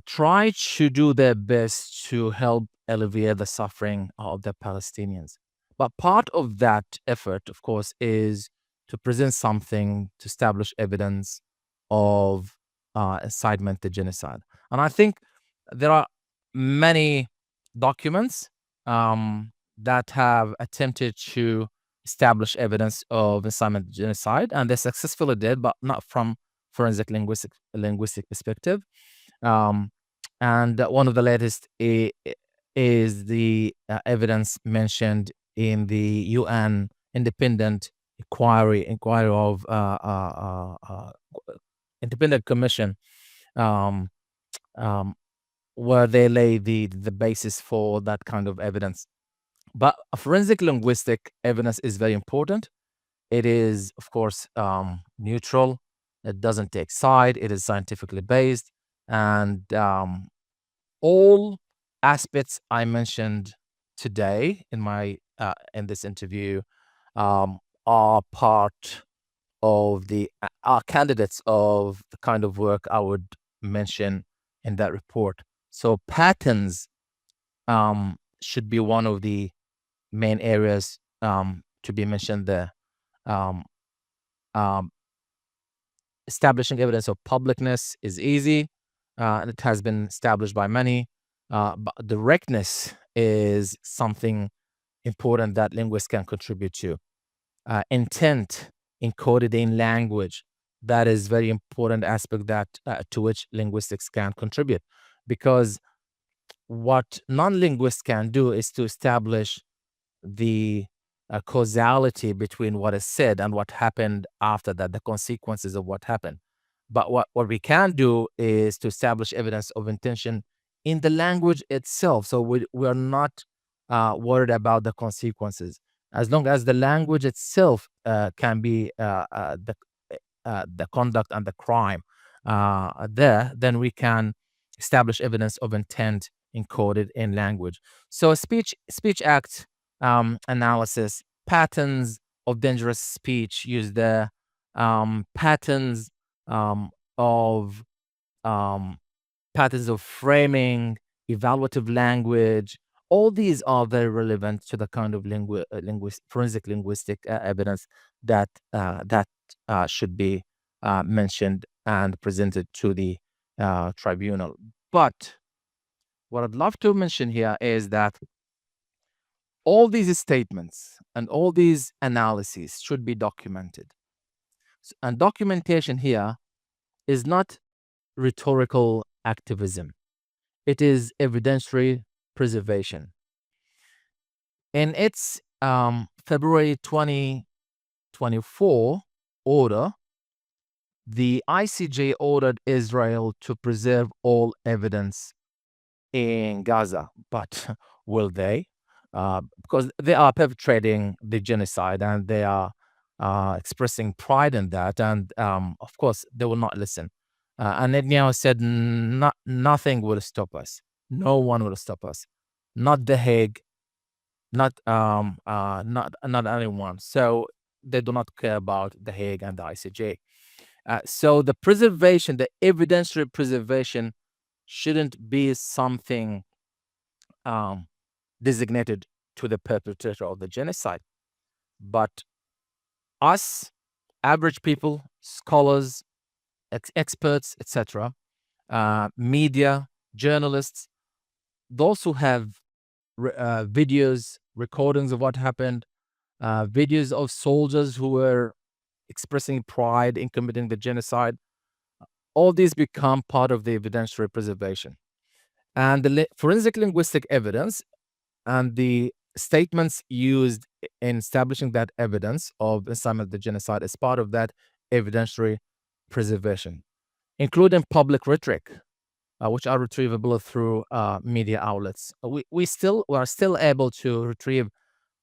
try to do their best to help alleviate the suffering of the Palestinians. But part of that effort, of course, is to present something to establish evidence of incitement to genocide. And I think there are many documents that have attempted to establish evidence of incitement to genocide, and they successfully did, but not from forensic linguistic perspective. And one of the latest is the evidence mentioned in the UN independent inquiry of independent commission, where they lay the basis for that kind of evidence. But forensic linguistic evidence is very important. It is, of course, neutral. It doesn't take side. It is scientifically based, and all aspects I mentioned today in my in this interview are part of the are candidates of the kind of work I would mention in that report. So patterns should be one of the main areas to be mentioned there. Establishing evidence of publicness is easy, and it has been established by many. But directness is something important that linguists can contribute to. Intent encoded in language, that is very important aspect that to which linguistics can contribute, because what non-linguists can do is to establish the causality between what is said and what happened after that, the consequences of what happened. But what we can do is to establish evidence of intention in the language itself. So we are not worried about the consequences. As long as the language itself can be the conduct and the crime there, then we can establish evidence of intent encoded in language. So speech act analysis, patterns of dangerous speech used there, patterns of patterns of framing, evaluative language. All these are very relevant to the kind of forensic linguistic evidence that should be mentioned and presented to the tribunal. But what I'd love to mention here is that all these statements and all these analyses should be documented. And documentation here is not rhetorical activism. It is evidentiary preservation. In its February 2024 order, the ICJ ordered Israel to preserve all evidence in Gaza. But will they? Because they are perpetrating the genocide and they are expressing pride in that. And of course, they will not listen. And Netanyahu said, nothing will stop us. No one will stop us. Not The Hague, not anyone. So they do not care about The Hague and the ICJ. So the preservation, the evidentiary preservation, shouldn't be something designated to the perpetrator of the genocide. But us, average people, scholars, experts, etc., media, journalists, those who have videos, recordings of what happened, videos of soldiers who were expressing pride in committing the genocide, all these become part of the evidentiary preservation. And the forensic linguistic evidence and the statements used in establishing that evidence of incitement to genocide is part of that evidentiary preservation, including public rhetoric, which are retrievable through media outlets. We are still able to retrieve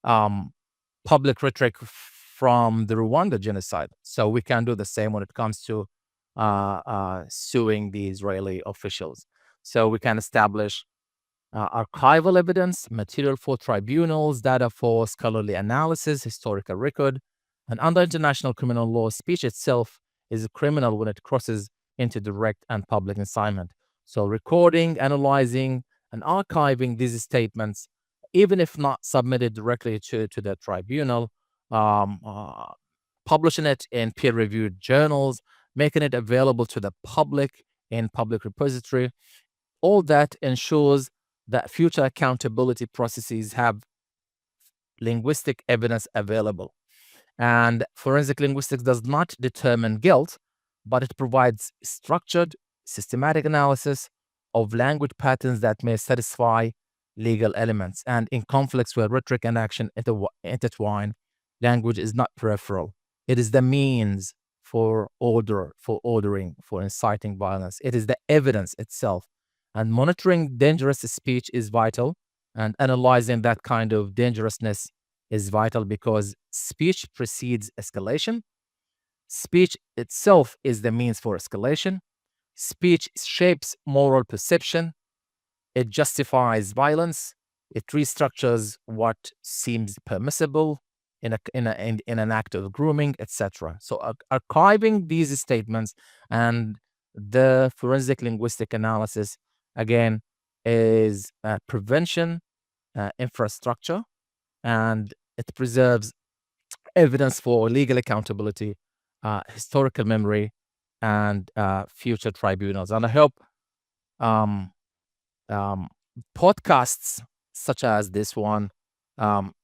public rhetoric from the Rwanda genocide. So we can do the same when it comes to suing the Israeli officials. So we can establish archival evidence, material for tribunals, data for scholarly analysis, historical record. And under international criminal law, speech itself is a criminal when it crosses into direct and public incitement. So recording, analyzing, and archiving these statements, even if not submitted directly to the tribunal, um, uh, publishing it in peer-reviewed journals, making it available to the public in public repository, all that ensures that future accountability processes have linguistic evidence available. And forensic linguistics does not determine guilt, but it provides structured, systematic analysis of language patterns that may satisfy legal elements. And in conflicts where rhetoric and action intertwine, language is not peripheral. It is the means for ordering, for inciting violence. It is the evidence itself. And monitoring dangerous speech is vital, and analyzing that kind of dangerousness is vital because speech precedes escalation. Speech itself is the means for escalation. Speech shapes moral perception. It justifies violence. It restructures what seems permissible in an act of grooming, etc. So archiving these statements and the forensic linguistic analysis again is prevention infrastructure, and it preserves evidence for legal accountability, historical memory, and future tribunals. And I hope um, um, podcasts such as this one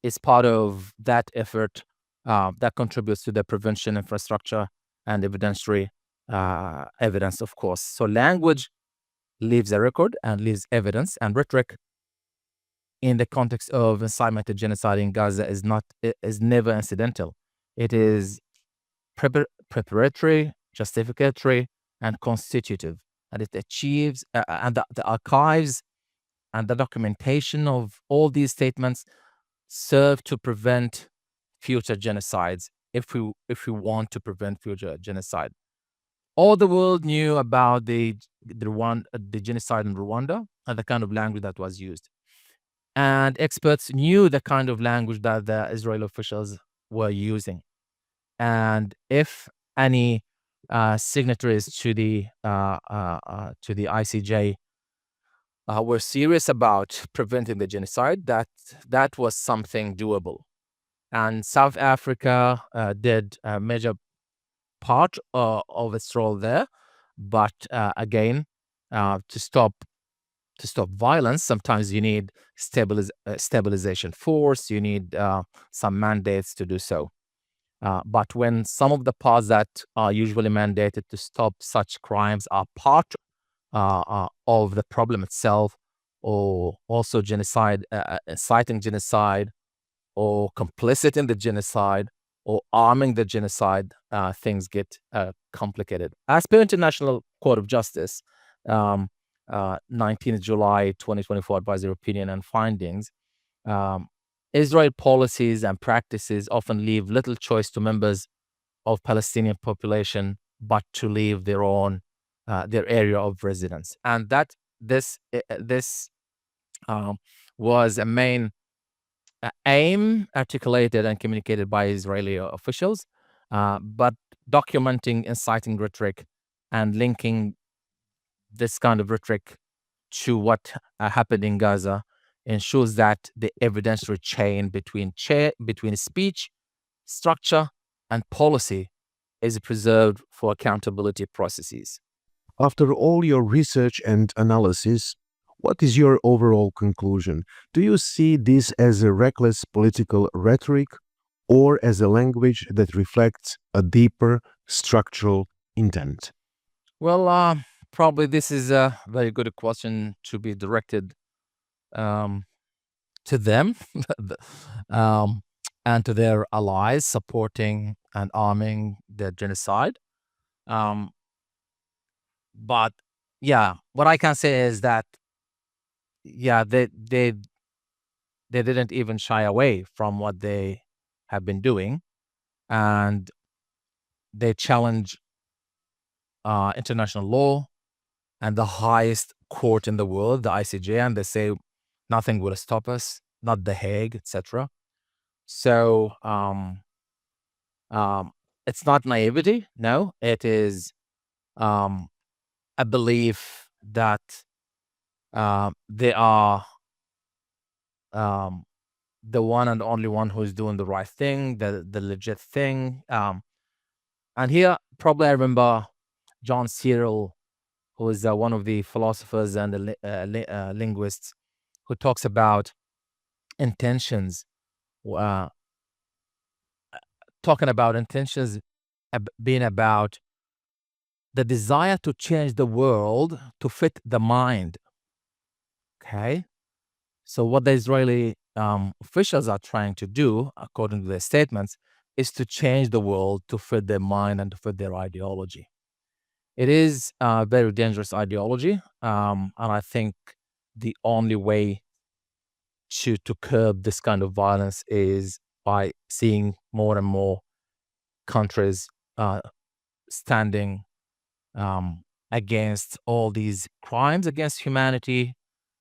is part of that effort that contributes to the prevention infrastructure and evidentiary evidence, of course. So language leaves a record and leaves evidence, and rhetoric in the context of incitement to genocide in Gaza is never incidental. It is preparatory, justificatory, and constitutive, and it achieves and the archives and the documentation of all these statements serve to prevent future genocides. If we want to prevent future genocide, all the world knew about the genocide in Rwanda and the kind of language that was used. And experts knew the kind of language that the Israeli officials were using. And if any signatories to the ICJ were serious about preventing the genocide, that was something doable. And South Africa did a major part of its role there, but again, to stop violence, sometimes you need stabilization force, you need some mandates to do so. But when some of the parts that are usually mandated to stop such crimes are part of the problem itself, or also genocide, inciting genocide, or complicit in the genocide, or arming the genocide, things get complicated. As per International Court of Justice, 19th July 2024 advisory opinion and findings, Israel policies and practices often leave little choice to members of Palestinian population but to leave their own their area of residence, and that this was a main aim articulated and communicated by Israeli officials, but documenting inciting rhetoric and linking this kind of rhetoric to what happened in Gaza ensures that the evidentiary chain between speech, structure, and policy is preserved for accountability processes. After all your research and analysis, what is your overall conclusion? Do you see this as a reckless political rhetoric or as a language that reflects a deeper structural intent? Well, probably this is a very good question to be directed to them and to their allies supporting and arming the genocide. But yeah, what I can say is that they didn't even shy away from what they have been doing, and they challenge international law and the highest court in the world, the ICJ, and they say nothing will stop us, not The Hague, etc. So it's not naivety. No, it is a belief that they are the one and only one who's doing the right thing, the legit thing. And here, probably I remember John Searle, who is one of the philosophers and the linguists, who talks about intentions, talking about intentions being about the desire to change the world to fit the mind. Okay? So what the Israeli officials are trying to do, according to their statements, is to change the world to fit their mind and to fit their ideology. It is a very dangerous ideology, and I think the only way to curb this kind of violence is by seeing more and more countries standing against all these crimes against humanity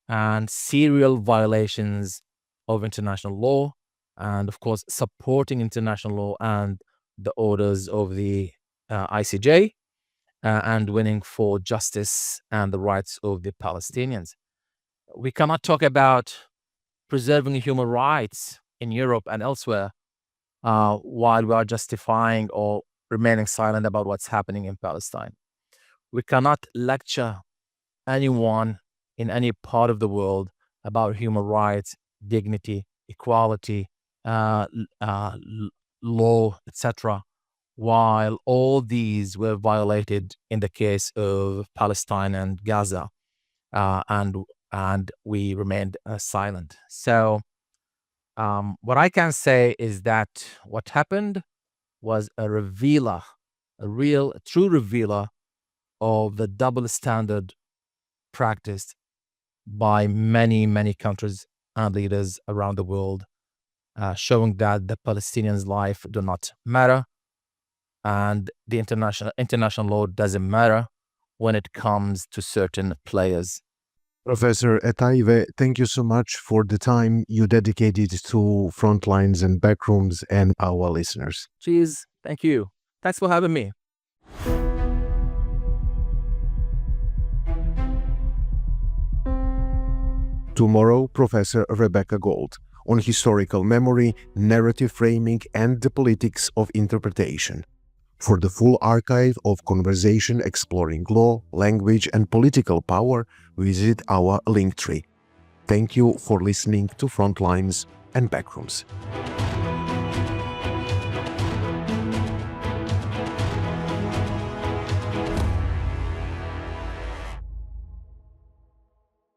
and serial violations of international law, and of course supporting international law and the orders of the ICJ, and winning for justice and the rights of the Palestinians. We cannot talk about preserving human rights in Europe and elsewhere while we are justifying or remaining silent about what's happening in Palestine. We cannot lecture anyone in any part of the world about human rights, dignity, equality, law, etc., while all these were violated in the case of Palestine and Gaza, and we remained silent. So what I can say is that what happened was a revealer, a true revealer of the double standard practiced by many, many countries and leaders around the world, showing that the Palestinians' life do not matter and the international law doesn't matter when it comes to certain players. Professor Etaywe, thank you so much for the time you dedicated to Frontlines and Backrooms and our listeners. Cheers. Thank you. Thanks for having me. Tomorrow, Professor Rebecca Gold on historical memory, narrative framing, and the politics of interpretation. For the full archive of conversation exploring law, language, and political power, visit our Linktree. Thank you for listening to Frontlines and Backrooms.